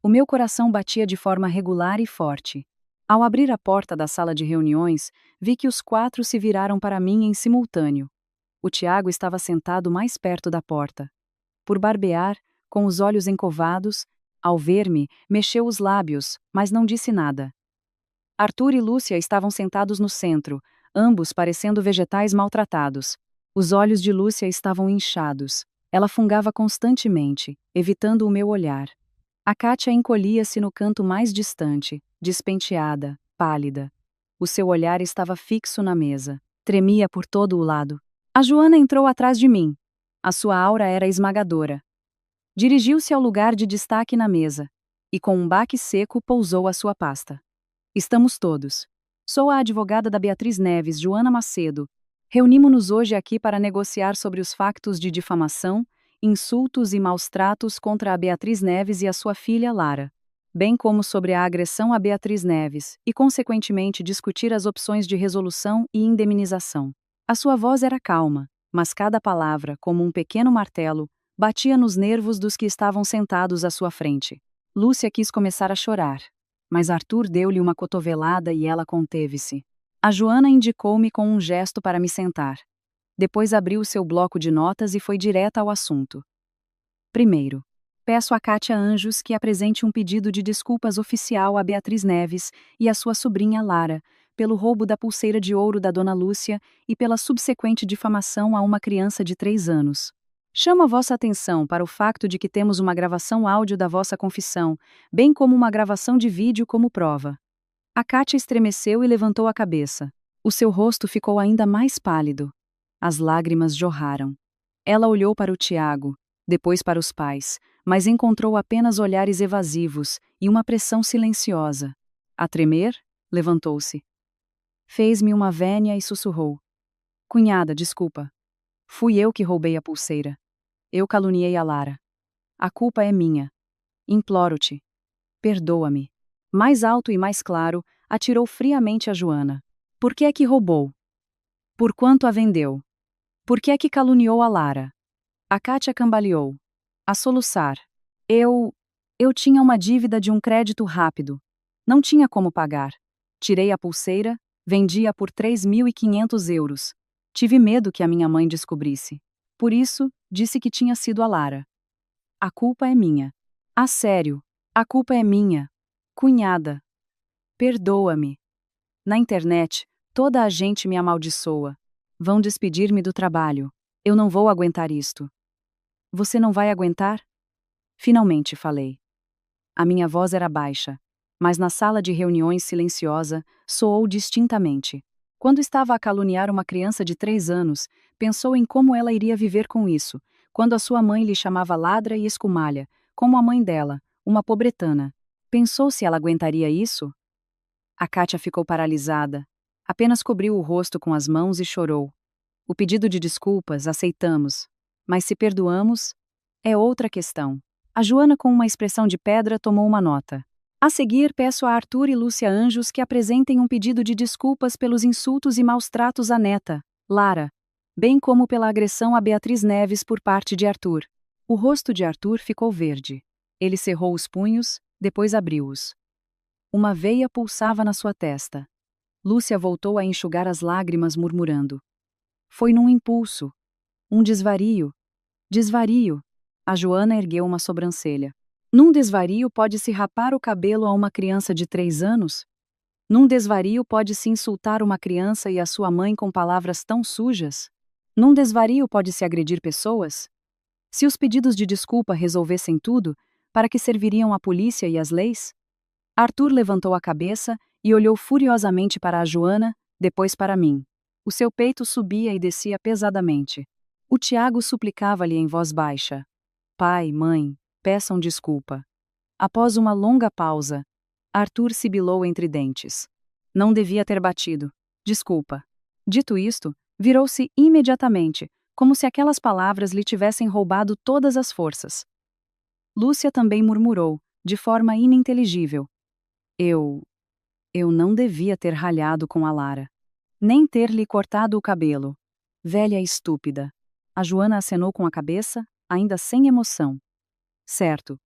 O meu coração batia de forma regular e forte. Ao abrir a porta da sala de reuniões, vi que os 4 se viraram para mim em simultâneo. O Tiago estava sentado mais perto da porta. Por barbear, com os olhos encovados, ao ver-me, mexeu os lábios, mas não disse nada. Arthur e Lúcia estavam sentados no centro, ambos parecendo vegetais maltratados. Os olhos de Lúcia estavam inchados. Ela fungava constantemente, evitando o meu olhar. A Kátia encolhia-se no canto mais distante, despenteada, pálida. O seu olhar estava fixo na mesa. Tremia por todo o lado. A Joana entrou atrás de mim. A sua aura era esmagadora. Dirigiu-se ao lugar de destaque na mesa, e com um baque seco pousou a sua pasta. Estamos todos. Sou a advogada da Beatriz Neves, Joana Macedo. Reunimos-nos hoje aqui para negociar sobre os factos de difamação, insultos e maus-tratos contra a Beatriz Neves e a sua filha Lara, bem como sobre a agressão a Beatriz Neves, e consequentemente discutir as opções de resolução e indemnização. A sua voz era calma, mas cada palavra, como um pequeno martelo, batia nos nervos dos que estavam sentados à sua frente. Lúcia quis começar a chorar, mas Arthur deu-lhe uma cotovelada e ela conteve-se. A Joana indicou-me com um gesto para me sentar. Depois abriu seu bloco de notas e foi direta ao assunto. Primeiro, peço a Kátia Anjos que apresente um pedido de desculpas oficial a Beatriz Neves e a sua sobrinha Lara, pelo roubo da pulseira de ouro da dona Lúcia e pela subsequente difamação a uma criança de 3 anos. Chamo a vossa atenção para o facto de que temos uma gravação áudio da vossa confissão, bem como uma gravação de vídeo como prova. A Kátia estremeceu e levantou a cabeça. O seu rosto ficou ainda mais pálido. As lágrimas jorraram. Ela olhou para o Tiago, depois para os pais, mas encontrou apenas olhares evasivos e uma pressão silenciosa. A tremer, levantou-se. Fez-me uma vénia e sussurrou. Cunhada, desculpa. Fui eu que roubei a pulseira. Eu caluniei a Lara. A culpa é minha. Imploro-te. Perdoa-me. Mais alto e mais claro, atirou friamente a Joana. Por que é que roubou? Por quanto a vendeu? Por que é que caluniou a Lara? A Kátia cambaleou. A soluçar. Eu tinha uma dívida de um crédito rápido. Não tinha como pagar. Tirei a pulseira, vendi-a por 3.500 euros. Tive medo que a minha mãe descobrisse. Por isso, disse que tinha sido a Lara. A culpa é minha. A sério, a culpa é minha. Cunhada. Perdoa-me. Na internet, toda a gente me amaldiçoa. Vão despedir-me do trabalho. Eu não vou aguentar isto. Você não vai aguentar? Finalmente falei. A minha voz era baixa, mas na sala de reuniões silenciosa, soou distintamente. Quando estava a caluniar uma criança de 3 anos, pensou em como ela iria viver com isso, quando a sua mãe lhe chamava ladra e escumalha, como a mãe dela, uma pobretana. Pensou se ela aguentaria isso? A Kátia ficou paralisada. Apenas cobriu o rosto com as mãos e chorou. O pedido de desculpas aceitamos, mas se perdoamos, é outra questão. A Joana, com uma expressão de pedra, tomou uma nota. A seguir, peço a Arthur e Lúcia Anjos que apresentem um pedido de desculpas pelos insultos e maus-tratos à neta, Lara, bem como pela agressão a Beatriz Neves por parte de Arthur. O rosto de Arthur ficou verde. Ele cerrou os punhos, depois abriu-os. Uma veia pulsava na sua testa. Lúcia voltou a enxugar as lágrimas, murmurando. Foi num impulso. Um desvario. Desvario. A Joana ergueu uma sobrancelha. Num desvario pode-se rapar o cabelo a uma criança de 3 anos? Num desvario pode-se insultar uma criança e a sua mãe com palavras tão sujas? Num desvario pode-se agredir pessoas? Se os pedidos de desculpa resolvessem tudo, para que serviriam a polícia e as leis? Arthur levantou a cabeça e olhou furiosamente para a Joana, depois para mim. O seu peito subia e descia pesadamente. O Tiago suplicava-lhe em voz baixa. Pai, mãe, peçam desculpa. Após uma longa pausa, Arthur sibilou entre dentes. Não devia ter batido. Desculpa. Dito isto, virou-se imediatamente, como se aquelas palavras lhe tivessem roubado todas as forças. Lúcia também murmurou, de forma ininteligível. Eu. Eu não devia ter ralhado com a Lara. Nem ter-lhe cortado o cabelo. Velha estúpida. A Joana acenou com a cabeça, ainda sem emoção. Certo.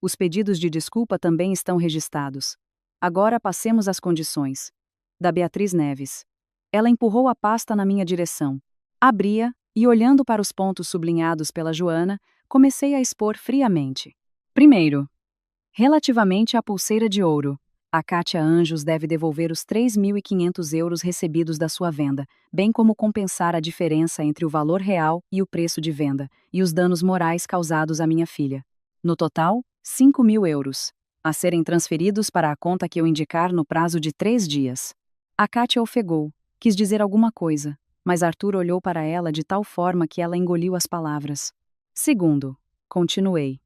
Os pedidos de desculpa também estão registrados. Agora passemos às condições. Da Beatriz Neves. Ela empurrou a pasta na minha direção. Abria, e olhando para os pontos sublinhados pela Joana, comecei a expor friamente. Primeiro, relativamente à pulseira de ouro. A Kátia Anjos deve devolver os 3.500 euros recebidos da sua venda, bem como compensar a diferença entre o valor real e o preço de venda, e os danos morais causados à minha filha. No total, 5.000 euros, a serem transferidos para a conta que eu indicar no prazo de 3 dias. A Kátia ofegou, quis dizer alguma coisa, mas Arthur olhou para ela de tal forma que ela engoliu as palavras. Segundo, continuei.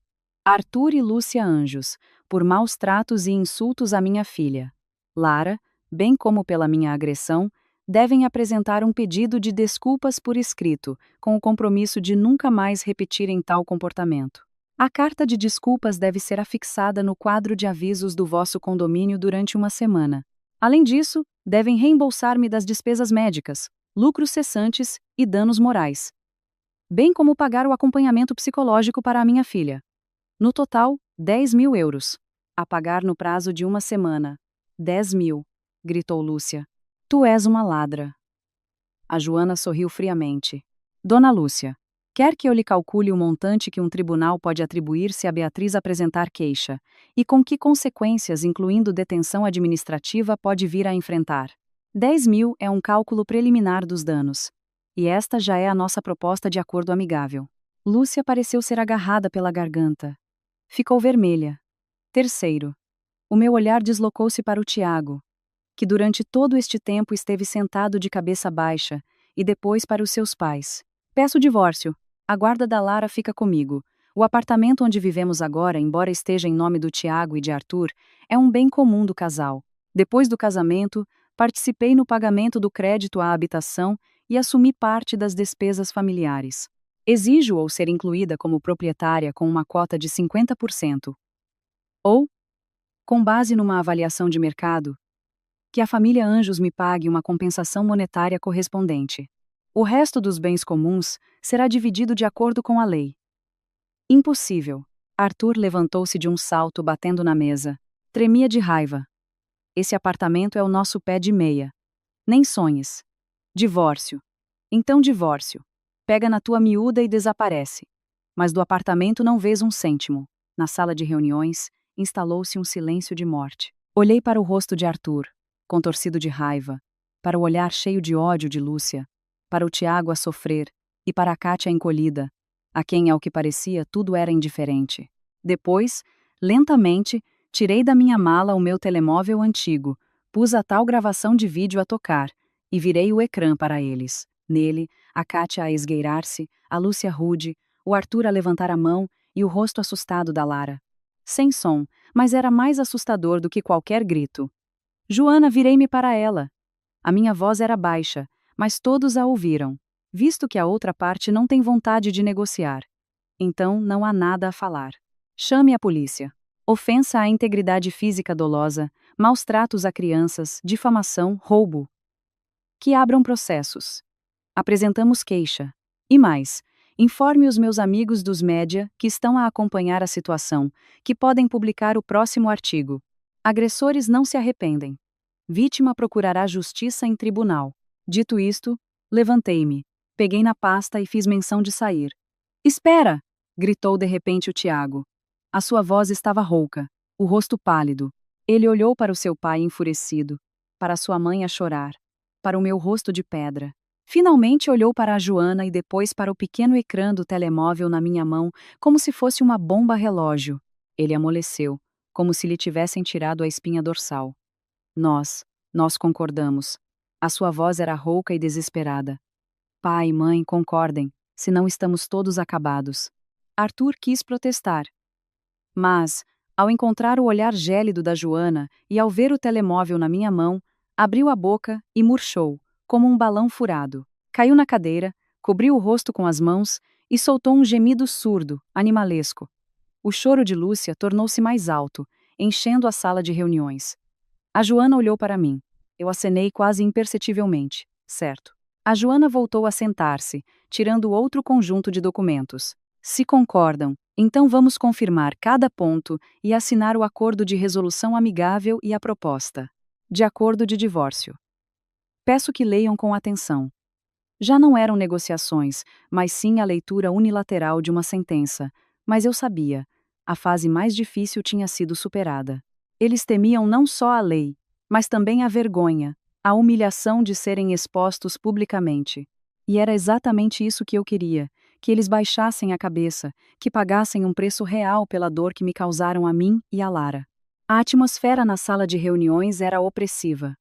Arthur e Lúcia Anjos, por maus tratos e insultos à minha filha. Lara, bem como pela minha agressão, devem apresentar um pedido de desculpas por escrito, com o compromisso de nunca mais repetirem tal comportamento. A carta de desculpas deve ser afixada no quadro de avisos do vosso condomínio durante uma semana. Além disso, devem reembolsar-me das despesas médicas, lucros cessantes e danos morais, bem como pagar o acompanhamento psicológico para a minha filha. No total, 10.000 euros. A pagar no prazo de uma semana. 10.000, gritou Lúcia. Tu és uma ladra. A Joana sorriu friamente. Dona Lúcia, quer que eu lhe calcule o montante que um tribunal pode atribuir se a Beatriz apresentar queixa, e com que consequências, incluindo detenção administrativa, pode vir a enfrentar? 10.000 é um cálculo preliminar dos danos. E esta já é a nossa proposta de acordo amigável. Lúcia pareceu ser agarrada pela garganta. Ficou vermelha. Terceiro. O meu olhar deslocou-se para o Tiago, que durante todo este tempo esteve sentado de cabeça baixa, e depois para os seus pais. Peço divórcio. A guarda da Lara fica comigo. O apartamento onde vivemos agora, embora esteja em nome do Tiago e de Arthur, é um bem comum do casal. Depois do casamento, participei no pagamento do crédito à habitação e assumi parte das despesas familiares. Exijo ou ser incluída como proprietária com uma cota de 50%. Ou, com base numa avaliação de mercado, que a família Anjos me pague uma compensação monetária correspondente. O resto dos bens comuns será dividido de acordo com a lei. Impossível. Arthur levantou-se de um salto batendo na mesa. Tremia de raiva. Esse apartamento é o nosso pé de meia. Nem sonhes. Divórcio. Então divórcio. Pega na tua miúda e desaparece. Mas do apartamento não vês um cêntimo. Na sala de reuniões, instalou-se um silêncio de morte. Olhei para o rosto de Arthur, contorcido de raiva, para o olhar cheio de ódio de Lúcia, para o Tiago a sofrer e para a Kátia encolhida, a quem, ao que parecia, tudo era indiferente. Depois, lentamente, tirei da minha mala o meu telemóvel antigo, pus a tal gravação de vídeo a tocar e virei o ecrã para eles. Nele, a Kátia a esgueirar-se, a Lúcia rude, o Arthur a levantar a mão e o rosto assustado da Lara. Sem som, mas era mais assustador do que qualquer grito. Joana, virei-me para ela. A minha voz era baixa, mas todos a ouviram, visto que a outra parte não tem vontade de negociar. Então não há nada a falar. Chame a polícia. Ofensa à integridade física dolosa, maus tratos a crianças, difamação, roubo. Que abram processos. Apresentamos queixa. E mais, informe os meus amigos dos média que estão a acompanhar a situação, que podem publicar o próximo artigo. Agressores não se arrependem. Vítima procurará justiça em tribunal. Dito isto, levantei-me, peguei na pasta e fiz menção de sair. Espera! Gritou de repente o Tiago. A sua voz estava rouca, o rosto pálido. Ele olhou para o seu pai enfurecido, para sua mãe a chorar, para o meu rosto de pedra. Finalmente olhou para a Joana e depois para o pequeno ecrã do telemóvel na minha mão, como se fosse uma bomba relógio. Ele amoleceu, como se lhe tivessem tirado a espinha dorsal. Nós concordamos. A sua voz era rouca e desesperada. Pai, mãe, concordem, senão estamos todos acabados. Arthur quis protestar. Mas, ao encontrar o olhar gélido da Joana e ao ver o telemóvel na minha mão, abriu a boca e murchou, como um balão furado. Caiu na cadeira, cobriu o rosto com as mãos e soltou um gemido surdo, animalesco. O choro de Lúcia tornou-se mais alto, enchendo a sala de reuniões. A Joana olhou para mim. Eu acenei quase imperceptivelmente. Certo. A Joana voltou a sentar-se, tirando outro conjunto de documentos. Se concordam, então vamos confirmar cada ponto e assinar o acordo de resolução amigável e a proposta de acordo de divórcio. Peço que leiam com atenção. Já não eram negociações, mas sim a leitura unilateral de uma sentença. Mas eu sabia. A fase mais difícil tinha sido superada. Eles temiam não só a lei, mas também a vergonha, a humilhação de serem expostos publicamente. E era exatamente isso que eu queria, que eles baixassem a cabeça, que pagassem um preço real pela dor que me causaram a mim e a Lara. A atmosfera na sala de reuniões era opressiva.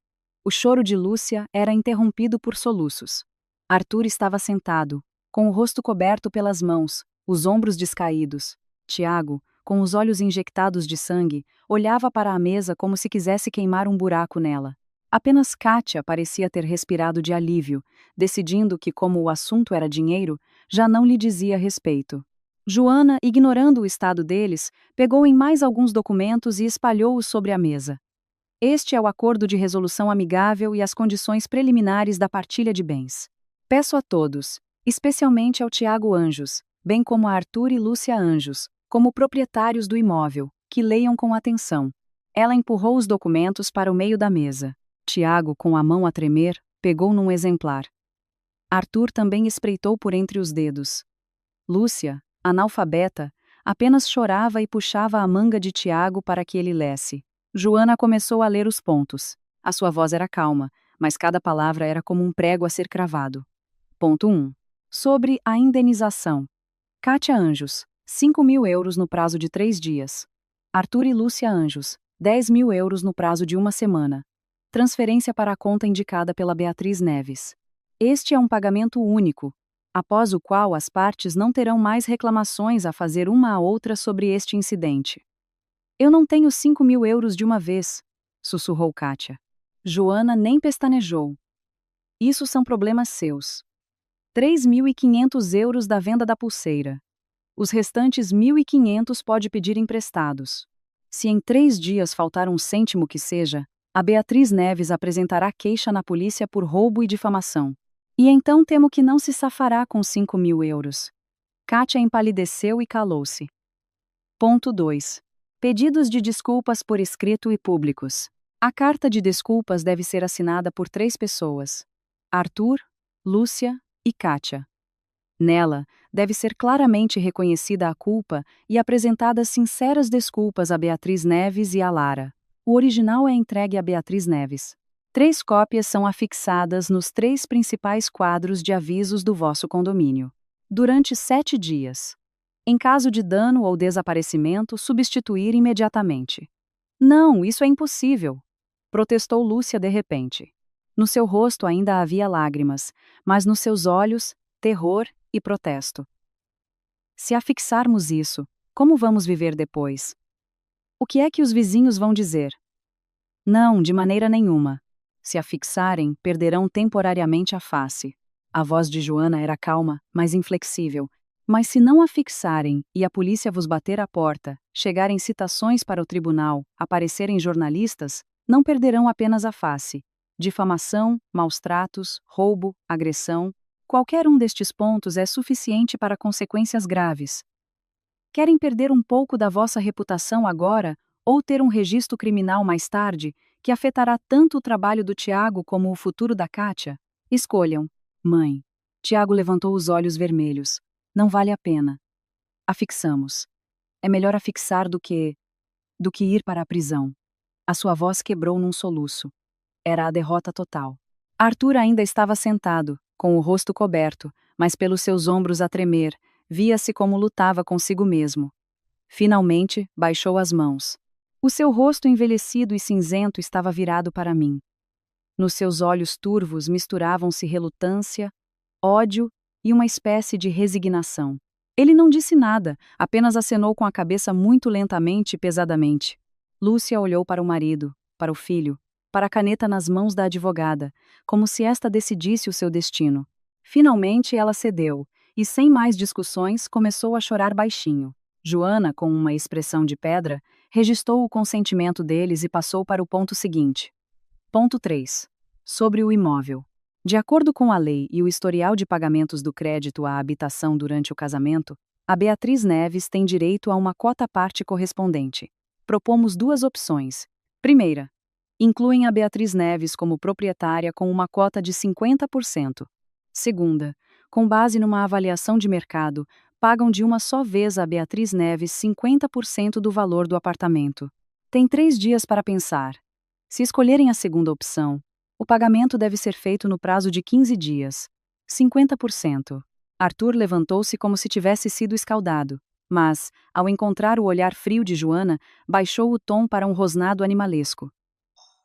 O choro de Lúcia era interrompido por soluços. Arthur estava sentado, com o rosto coberto pelas mãos, os ombros descaídos. Tiago, com os olhos injectados de sangue, olhava para a mesa como se quisesse queimar um buraco nela. Apenas Kátia parecia ter respirado de alívio, decidindo que, como o assunto era dinheiro, já não lhe dizia respeito. Joana, ignorando o estado deles, pegou em mais alguns documentos e espalhou-os sobre a mesa. Este é o acordo de resolução amigável e as condições preliminares da partilha de bens. Peço a todos, especialmente ao Tiago Anjos, bem como a Arthur e Lúcia Anjos, como proprietários do imóvel, que leiam com atenção. Ela empurrou os documentos para o meio da mesa. Tiago, com a mão a tremer, pegou num exemplar. Arthur também espreitou por entre os dedos. Lúcia, analfabeta, apenas chorava e puxava a manga de Tiago para que ele lesse. Joana começou a ler os pontos. A sua voz era calma, mas cada palavra era como um prego a ser cravado. Ponto 1. Sobre a indenização. Kátia Anjos, 5.000 euros no prazo de 3 dias. Arthur e Lúcia Anjos, 10.000 euros no prazo de 1 semana. Transferência para a conta indicada pela Beatriz Neves. Este é um pagamento único, após o qual as partes não terão mais reclamações a fazer uma à outra sobre este incidente. Eu não tenho 5.000 euros de uma vez, sussurrou Kátia. Joana nem pestanejou. Isso são problemas seus. 3.500 euros da venda da pulseira. Os restantes 1.500 pode pedir emprestados. Se em 3 dias faltar um cêntimo que seja, a Beatriz Neves apresentará queixa na polícia por roubo e difamação. E então temo que não se safará com 5.000 euros. Kátia empalideceu e calou-se. Ponto 2. Pedidos de desculpas por escrito e públicos. A carta de desculpas deve ser assinada por 3 pessoas: Arthur, Lúcia e Kátia. Nela, deve ser claramente reconhecida a culpa e apresentadas sinceras desculpas a Beatriz Neves e a Lara. O original é entregue a Beatriz Neves. 3 cópias são afixadas nos 3 principais quadros de avisos do vosso condomínio. Durante 7 dias. Em caso de dano ou desaparecimento, substituir imediatamente. Não, isso é impossível, protestou Lúcia de repente. No seu rosto ainda havia lágrimas, mas nos seus olhos, terror e protesto. Se afixarmos isso, como vamos viver depois? O que é que os vizinhos vão dizer? Não, de maneira nenhuma. Se afixarem, perderão temporariamente a face. A voz de Joana era calma, mas inflexível. Mas se não afixarem e a polícia vos bater à porta, chegarem citações para o tribunal, aparecerem jornalistas, não perderão apenas a face. Difamação, maus-tratos, roubo, agressão, qualquer um destes pontos é suficiente para consequências graves. Querem perder um pouco da vossa reputação agora, ou ter um registro criminal mais tarde, que afetará tanto o trabalho do Tiago como o futuro da Kátia? Escolham. Mãe. Tiago levantou os olhos vermelhos. Não vale a pena. Afixamos. É melhor afixar do que ir para a prisão. A sua voz quebrou num soluço. Era a derrota total. Arthur ainda estava sentado, com o rosto coberto, mas pelos seus ombros a tremer, via-se como lutava consigo mesmo. Finalmente, baixou as mãos. O seu rosto envelhecido e cinzento estava virado para mim. Nos seus olhos turvos misturavam-se relutância, ódio e uma espécie de resignação. Ele não disse nada, apenas acenou com a cabeça muito lentamente e pesadamente. Lúcia olhou para o marido, para o filho, para a caneta nas mãos da advogada, como se esta decidisse o seu destino. Finalmente ela cedeu, e sem mais discussões começou a chorar baixinho. Joana, com uma expressão de pedra, registrou o consentimento deles e passou para o ponto seguinte. Ponto 3. Sobre o imóvel. De acordo com a lei e o historial de pagamentos do crédito à habitação durante o casamento, a Beatriz Neves tem direito a uma quota-parte correspondente. Propomos duas opções. Primeira, incluem a Beatriz Neves como proprietária com uma cota de 50%. Segunda, com base numa avaliação de mercado, pagam de uma só vez a Beatriz Neves 50% do valor do apartamento. Tem 3 dias para pensar. Se escolherem a segunda opção, o pagamento deve ser feito no prazo de 15 dias. 50%. Arthur levantou-se como se tivesse sido escaldado, mas, ao encontrar o olhar frio de Joana, baixou o tom para um rosnado animalesco.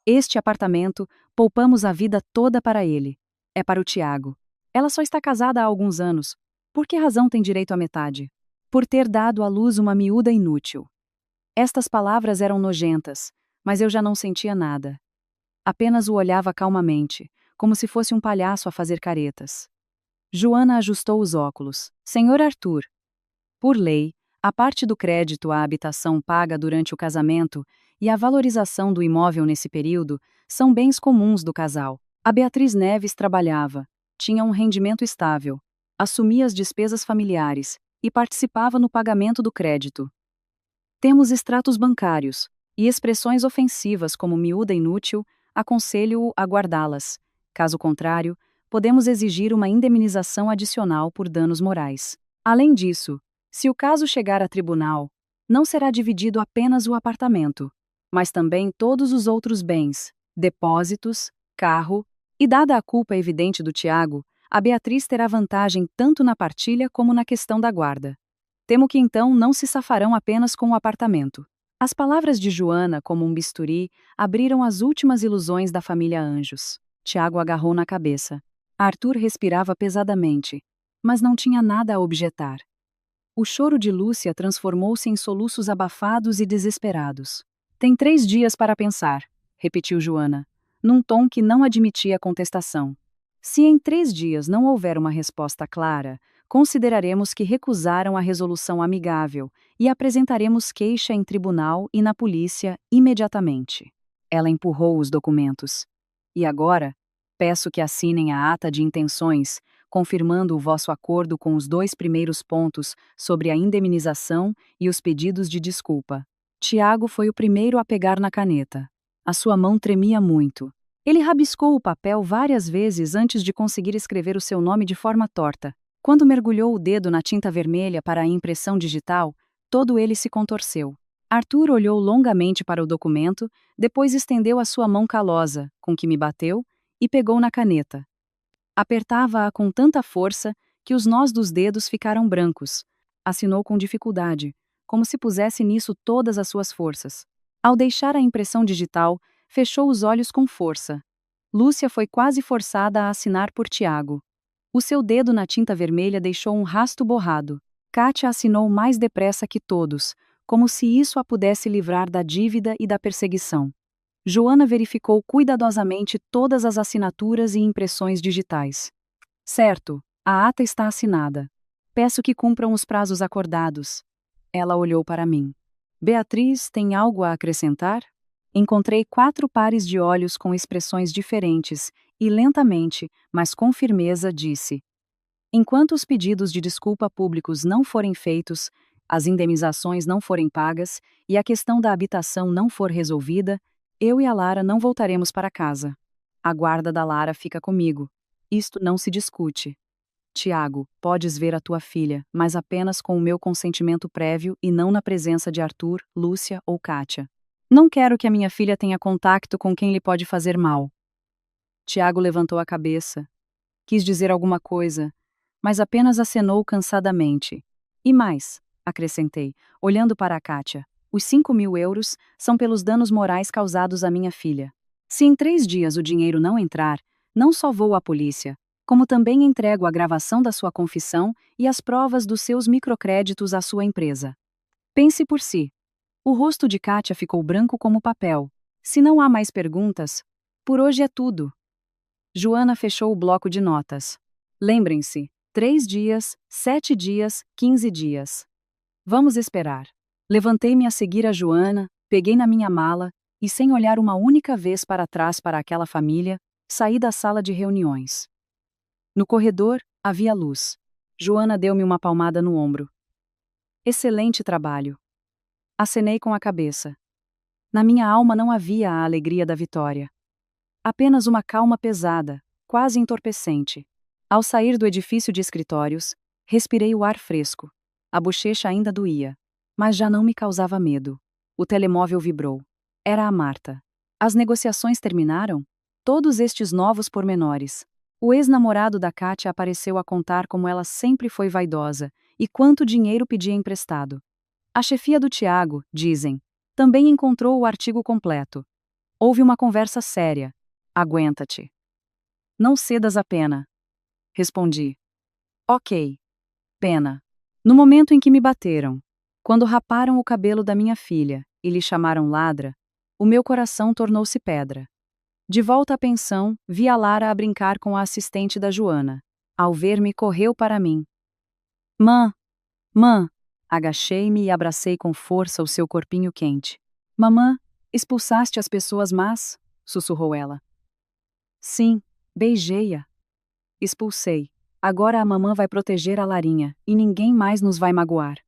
Este apartamento, poupamos a vida toda para ele. É para o Tiago. Ela só está casada há alguns anos. Por que razão tem direito à metade? Por ter dado à luz uma miúda inútil. Estas palavras eram nojentas, mas eu já não sentia nada. Apenas o olhava calmamente, como se fosse um palhaço a fazer caretas. Joana ajustou os óculos. Senhor Arthur. Por lei, a parte do crédito à habitação paga durante o casamento e a valorização do imóvel nesse período são bens comuns do casal. A Beatriz Neves trabalhava, tinha um rendimento estável, assumia as despesas familiares e participava no pagamento do crédito. Temos extratos bancários e expressões ofensivas como miúda inútil, aconselho-o a guardá-las. Caso contrário, podemos exigir uma indemnização adicional por danos morais. Além disso, se o caso chegar a tribunal, não será dividido apenas o apartamento, mas também todos os outros bens, depósitos, carro, e dada a culpa evidente do Tiago, a Beatriz terá vantagem tanto na partilha como na questão da guarda. Temo que então não se safarão apenas com o apartamento. As palavras de Joana, como um bisturi, abriram as últimas ilusões da família Anjos. Tiago agarrou na cabeça. Arthur respirava pesadamente, mas não tinha nada a objetar. O choro de Lúcia transformou-se em soluços abafados e desesperados. Tem 3 dias para pensar, repetiu Joana, num tom que não admitia contestação. Se em 3 dias não houver uma resposta clara, consideraremos que recusaram a resolução amigável e apresentaremos queixa em tribunal e na polícia imediatamente. Ela empurrou os documentos. E agora, peço que assinem a ata de intenções, confirmando o vosso acordo com os 2 primeiros pontos sobre a indemnização e os pedidos de desculpa. Tiago foi o primeiro a pegar na caneta. A sua mão tremia muito. Ele rabiscou o papel várias vezes antes de conseguir escrever o seu nome de forma torta. Quando mergulhou o dedo na tinta vermelha para a impressão digital, todo ele se contorceu. Arthur olhou longamente para o documento, depois estendeu a sua mão calosa, com que me bateu, e pegou na caneta. Apertava-a com tanta força que os nós dos dedos ficaram brancos. Assinou com dificuldade, como se pusesse nisso todas as suas forças. Ao deixar a impressão digital, fechou os olhos com força. Lúcia foi quase forçada a assinar por Tiago. O seu dedo na tinta vermelha deixou um rasto borrado. Kátia assinou mais depressa que todos, como se isso a pudesse livrar da dívida e da perseguição. Joana verificou cuidadosamente todas as assinaturas e impressões digitais. Certo, a ata está assinada. Peço que cumpram os prazos acordados. Ela olhou para mim. Beatriz, tem algo a acrescentar? Encontrei 4 pares de olhos com expressões diferentes e lentamente, mas com firmeza, disse: enquanto os pedidos de desculpa públicos não forem feitos, as indenizações não forem pagas e a questão da habitação não for resolvida, eu e a Lara não voltaremos para casa. A guarda da Lara fica comigo. Isto não se discute. Tiago, podes ver a tua filha, mas apenas com o meu consentimento prévio e não na presença de Arthur, Lúcia ou Kátia. Não quero que a minha filha tenha contato com quem lhe pode fazer mal. Tiago levantou a cabeça. Quis dizer alguma coisa, mas apenas acenou cansadamente. E mais, acrescentei, olhando para a Kátia, os 5.000 euros são pelos danos morais causados à minha filha. Se em 3 dias o dinheiro não entrar, não só vou à polícia, como também entrego a gravação da sua confissão e as provas dos seus microcréditos à sua empresa. Pense por si. O rosto de Kátia ficou branco como papel. Se não há mais perguntas, por hoje é tudo. Joana fechou o bloco de notas. Lembrem-se, 3 dias, 7 dias, 15 dias. Vamos esperar. Levantei-me a seguir a Joana, peguei na minha mala e, sem olhar uma única vez para trás para aquela família, saí da sala de reuniões. No corredor, havia luz. Joana deu-me uma palmada no ombro. Excelente trabalho. Acenei com a cabeça. Na minha alma não havia a alegria da vitória. Apenas uma calma pesada, quase entorpecente. Ao sair do edifício de escritórios, respirei o ar fresco. A bochecha ainda doía, mas já não me causava medo. O telemóvel vibrou. Era a Marta. As negociações terminaram? Todos estes novos pormenores. O ex-namorado da Kátia apareceu a contar como ela sempre foi vaidosa e quanto dinheiro pedia emprestado. A chefia do Tiago, dizem, também encontrou o artigo completo. Houve uma conversa séria. Aguenta-te. Não cedas a pena. Respondi. Ok. Pena. No momento em que me bateram, quando raparam o cabelo da minha filha e lhe chamaram ladra, o meu coração tornou-se pedra. De volta à pensão, vi a Lara a brincar com a assistente da Joana. Ao ver-me, correu para mim. Mã! Mã! Agachei-me e abracei com força o seu corpinho quente. Mamã, expulsaste as pessoas más? Sussurrou ela. Sim, beijei-a. Expulsei. Agora a mamã vai proteger a Larinha, e ninguém mais nos vai magoar.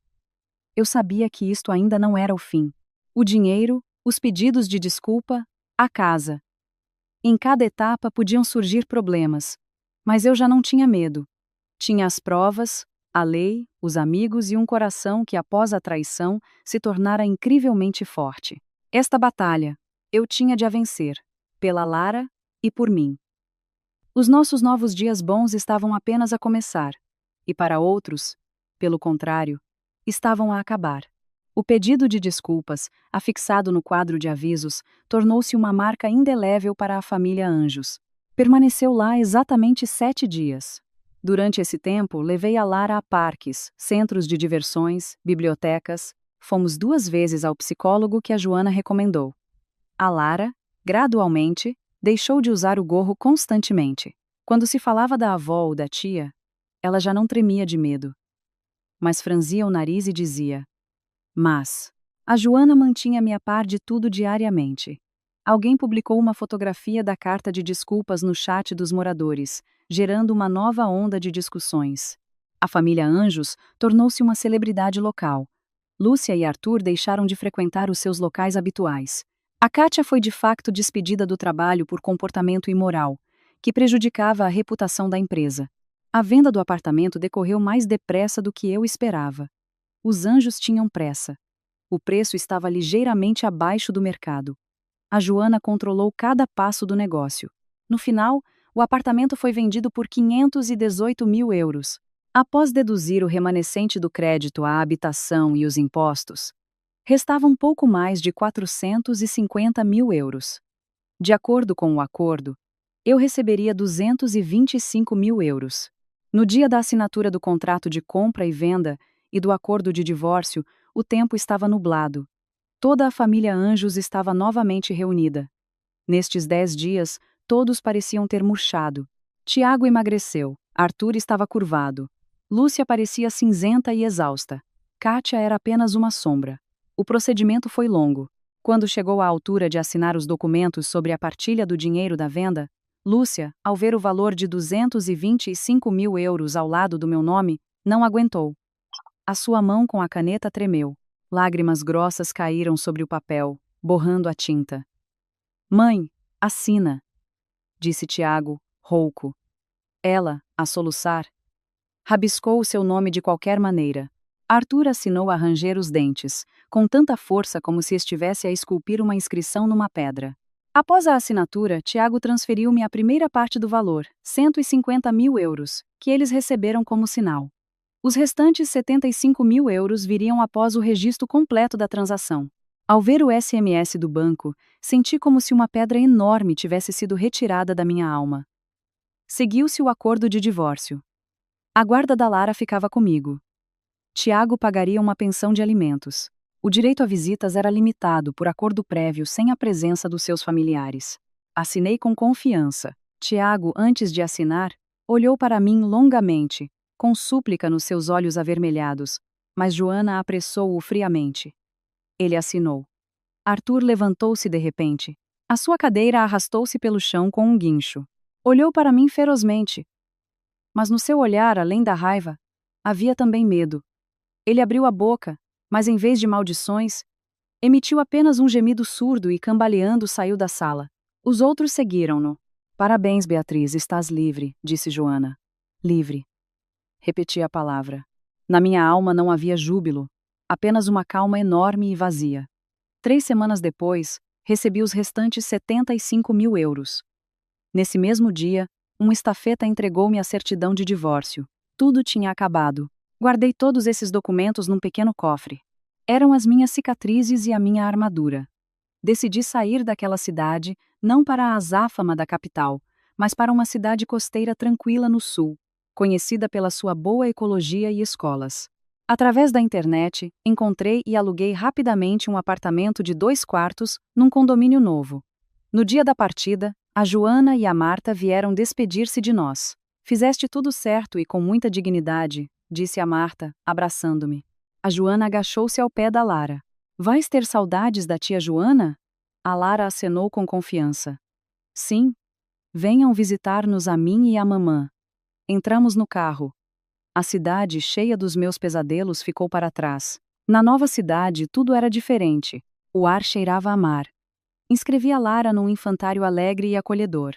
Eu sabia que isto ainda não era o fim. O dinheiro, os pedidos de desculpa, a casa. Em cada etapa podiam surgir problemas. Mas eu já não tinha medo. Tinha as provas, a lei, os amigos e um coração que, após a traição, se tornara incrivelmente forte. Esta batalha, eu tinha de a vencer. Pela Lara e por mim. Os nossos novos dias bons estavam apenas a começar, e para outros, pelo contrário, estavam a acabar. O pedido de desculpas, afixado no quadro de avisos, tornou-se uma marca indelével para a família Anjos. Permaneceu lá exatamente 7 dias. Durante esse tempo, levei a Lara a parques, centros de diversões, bibliotecas. Fomos 2 vezes ao psicólogo que a Joana recomendou. A Lara, gradualmente, deixou de usar o gorro constantemente. Quando se falava da avó ou da tia, ela já não tremia de medo. Mas franzia o nariz e dizia: Mas, a Joana mantinha-me a par de tudo diariamente. Alguém publicou uma fotografia da carta de desculpas no chat dos moradores, gerando uma nova onda de discussões. A família Anjos tornou-se uma celebridade local. Lúcia e Arthur deixaram de frequentar os seus locais habituais. A Kátia foi de facto despedida do trabalho por comportamento imoral, que prejudicava a reputação da empresa. A venda do apartamento decorreu mais depressa do que eu esperava. Os Anjos tinham pressa. O preço estava ligeiramente abaixo do mercado. A Joana controlou cada passo do negócio. No final, o apartamento foi vendido por 518 mil euros. Após deduzir o remanescente do crédito à habitação e os impostos, restavam pouco mais de 450 mil euros. De acordo com o acordo, eu receberia 225 mil euros. No dia da assinatura do contrato de compra e venda e do acordo de divórcio, o tempo estava nublado. Toda a família Anjos estava novamente reunida. Nestes 10 dias, todos pareciam ter murchado. Tiago emagreceu, Arthur estava curvado. Lúcia parecia cinzenta e exausta. Kátia era apenas uma sombra. O procedimento foi longo. Quando chegou à altura de assinar os documentos sobre a partilha do dinheiro da venda, Lúcia, ao ver o valor de 225 mil euros ao lado do meu nome, não aguentou. A sua mão com a caneta tremeu. Lágrimas grossas caíram sobre o papel, borrando a tinta. Mãe, assina, disse Tiago, rouco. Ela, a soluçar, rabiscou o seu nome de qualquer maneira. Arthur assinou a ranger os dentes, com tanta força como se estivesse a esculpir uma inscrição numa pedra. Após a assinatura, Tiago transferiu-me a primeira parte do valor, 150 mil euros, que eles receberam como sinal. Os restantes 75 mil euros viriam após o registro completo da transação. Ao ver o SMS do banco, senti como se uma pedra enorme tivesse sido retirada da minha alma. Seguiu-se o acordo de divórcio. A guarda da Lara ficava comigo. Tiago pagaria uma pensão de alimentos. O direito a visitas era limitado por acordo prévio sem a presença dos seus familiares. Assinei com confiança. Tiago, antes de assinar, olhou para mim longamente, com súplica nos seus olhos avermelhados, mas Joana apressou-o friamente. Ele assinou. Arthur levantou-se de repente. A sua cadeira arrastou-se pelo chão com um guincho. Olhou para mim ferozmente. Mas no seu olhar, além da raiva, havia também medo. Ele abriu a boca, mas em vez de maldições, emitiu apenas um gemido surdo e cambaleando saiu da sala. Os outros seguiram-no. Parabéns, Beatriz, estás livre, disse Joana. Livre. Repeti a palavra. Na minha alma não havia júbilo, apenas uma calma enorme e vazia. 3 semanas depois, recebi os restantes 75 mil euros. Nesse mesmo dia, um estafeta entregou-me a certidão de divórcio. Tudo tinha acabado. Guardei todos esses documentos num pequeno cofre. Eram as minhas cicatrizes e a minha armadura. Decidi sair daquela cidade, não para a azáfama da capital, mas para uma cidade costeira tranquila no sul, conhecida pela sua boa ecologia e escolas. Através da internet, encontrei e aluguei rapidamente um apartamento de 2 quartos, num condomínio novo. No dia da partida, a Joana e a Marta vieram despedir-se de nós. Fizeste tudo certo e com muita dignidade, disse a Marta, abraçando-me. A Joana agachou-se ao pé da Lara. Vais ter saudades da tia Joana? A Lara acenou com confiança. Sim. Venham visitar-nos a mim e a mamã. Entramos no carro. A cidade, cheia dos meus pesadelos, ficou para trás. Na nova cidade, tudo era diferente. O ar cheirava a mar. Inscrevi a Lara num infantário alegre e acolhedor.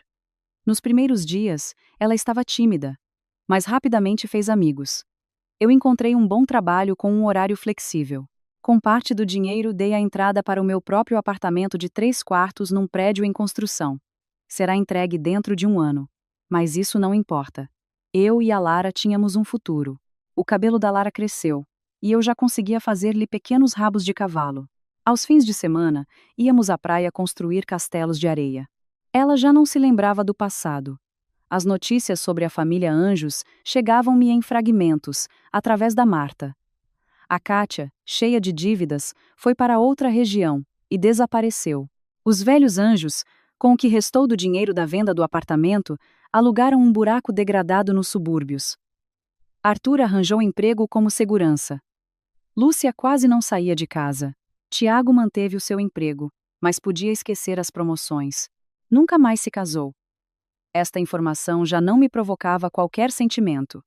Nos primeiros dias, ela estava tímida, mas rapidamente fez amigos. Eu encontrei um bom trabalho com um horário flexível. Com parte do dinheiro, dei a entrada para o meu próprio apartamento de 3 quartos num prédio em construção. Será entregue dentro de 1 ano. Mas isso não importa. Eu e a Lara tínhamos um futuro. O cabelo da Lara cresceu, e eu já conseguia fazer-lhe pequenos rabos de cavalo. Aos fins de semana, íamos à praia construir castelos de areia. Ela já não se lembrava do passado. As notícias sobre a família Anjos chegavam-me em fragmentos, através da Marta. A Kátia, cheia de dívidas, foi para outra região e desapareceu. Os velhos Anjos, com o que restou do dinheiro da venda do apartamento, alugaram um buraco degradado nos subúrbios. Arthur arranjou emprego como segurança. Lúcia quase não saía de casa. Tiago manteve o seu emprego, mas podia esquecer as promoções. Nunca mais se casou. Esta informação já não me provocava qualquer sentimento.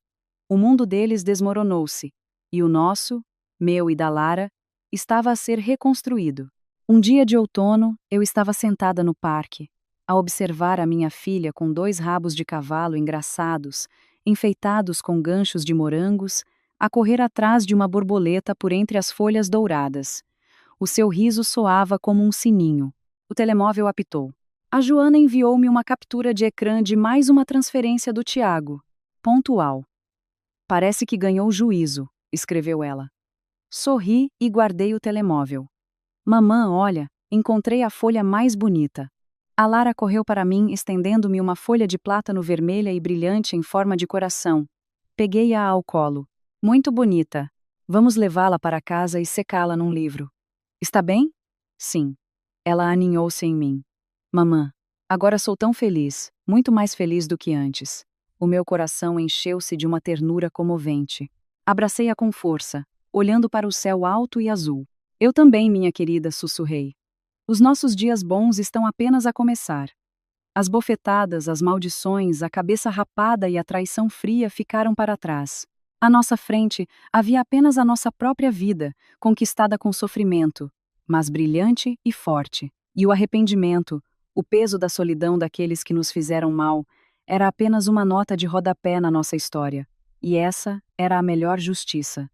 O mundo deles desmoronou-se, e o nosso, meu e da Lara, estava a ser reconstruído. Um dia de outono, eu estava sentada no parque, a observar a minha filha com 2 rabos de cavalo engraçados, enfeitados com ganchos de morangos, a correr atrás de uma borboleta por entre as folhas douradas. O seu riso soava como um sininho. O telemóvel apitou. A Joana enviou-me uma captura de ecrã de mais uma transferência do Tiago. Pontual. Parece que ganhou juízo, escreveu ela. Sorri e guardei o telemóvel. Mamã, olha, encontrei a folha mais bonita. A Lara correu para mim, estendendo-me uma folha de plátano vermelha e brilhante em forma de coração. Peguei-a ao colo. Muito bonita. Vamos levá-la para casa e secá-la num livro. Está bem? Sim. Ela aninhou-se em mim. Mamã, agora sou tão feliz, muito mais feliz do que antes. O meu coração encheu-se de uma ternura comovente. Abracei-a com força, olhando para o céu alto e azul. Eu também, minha querida, sussurrei. Os nossos dias bons estão apenas a começar. As bofetadas, as maldições, a cabeça rapada e a traição fria ficaram para trás. À nossa frente havia apenas a nossa própria vida, conquistada com sofrimento, mas brilhante e forte. E o arrependimento, o peso da solidão daqueles que nos fizeram mal, era apenas uma nota de rodapé na nossa história. E essa era a melhor justiça.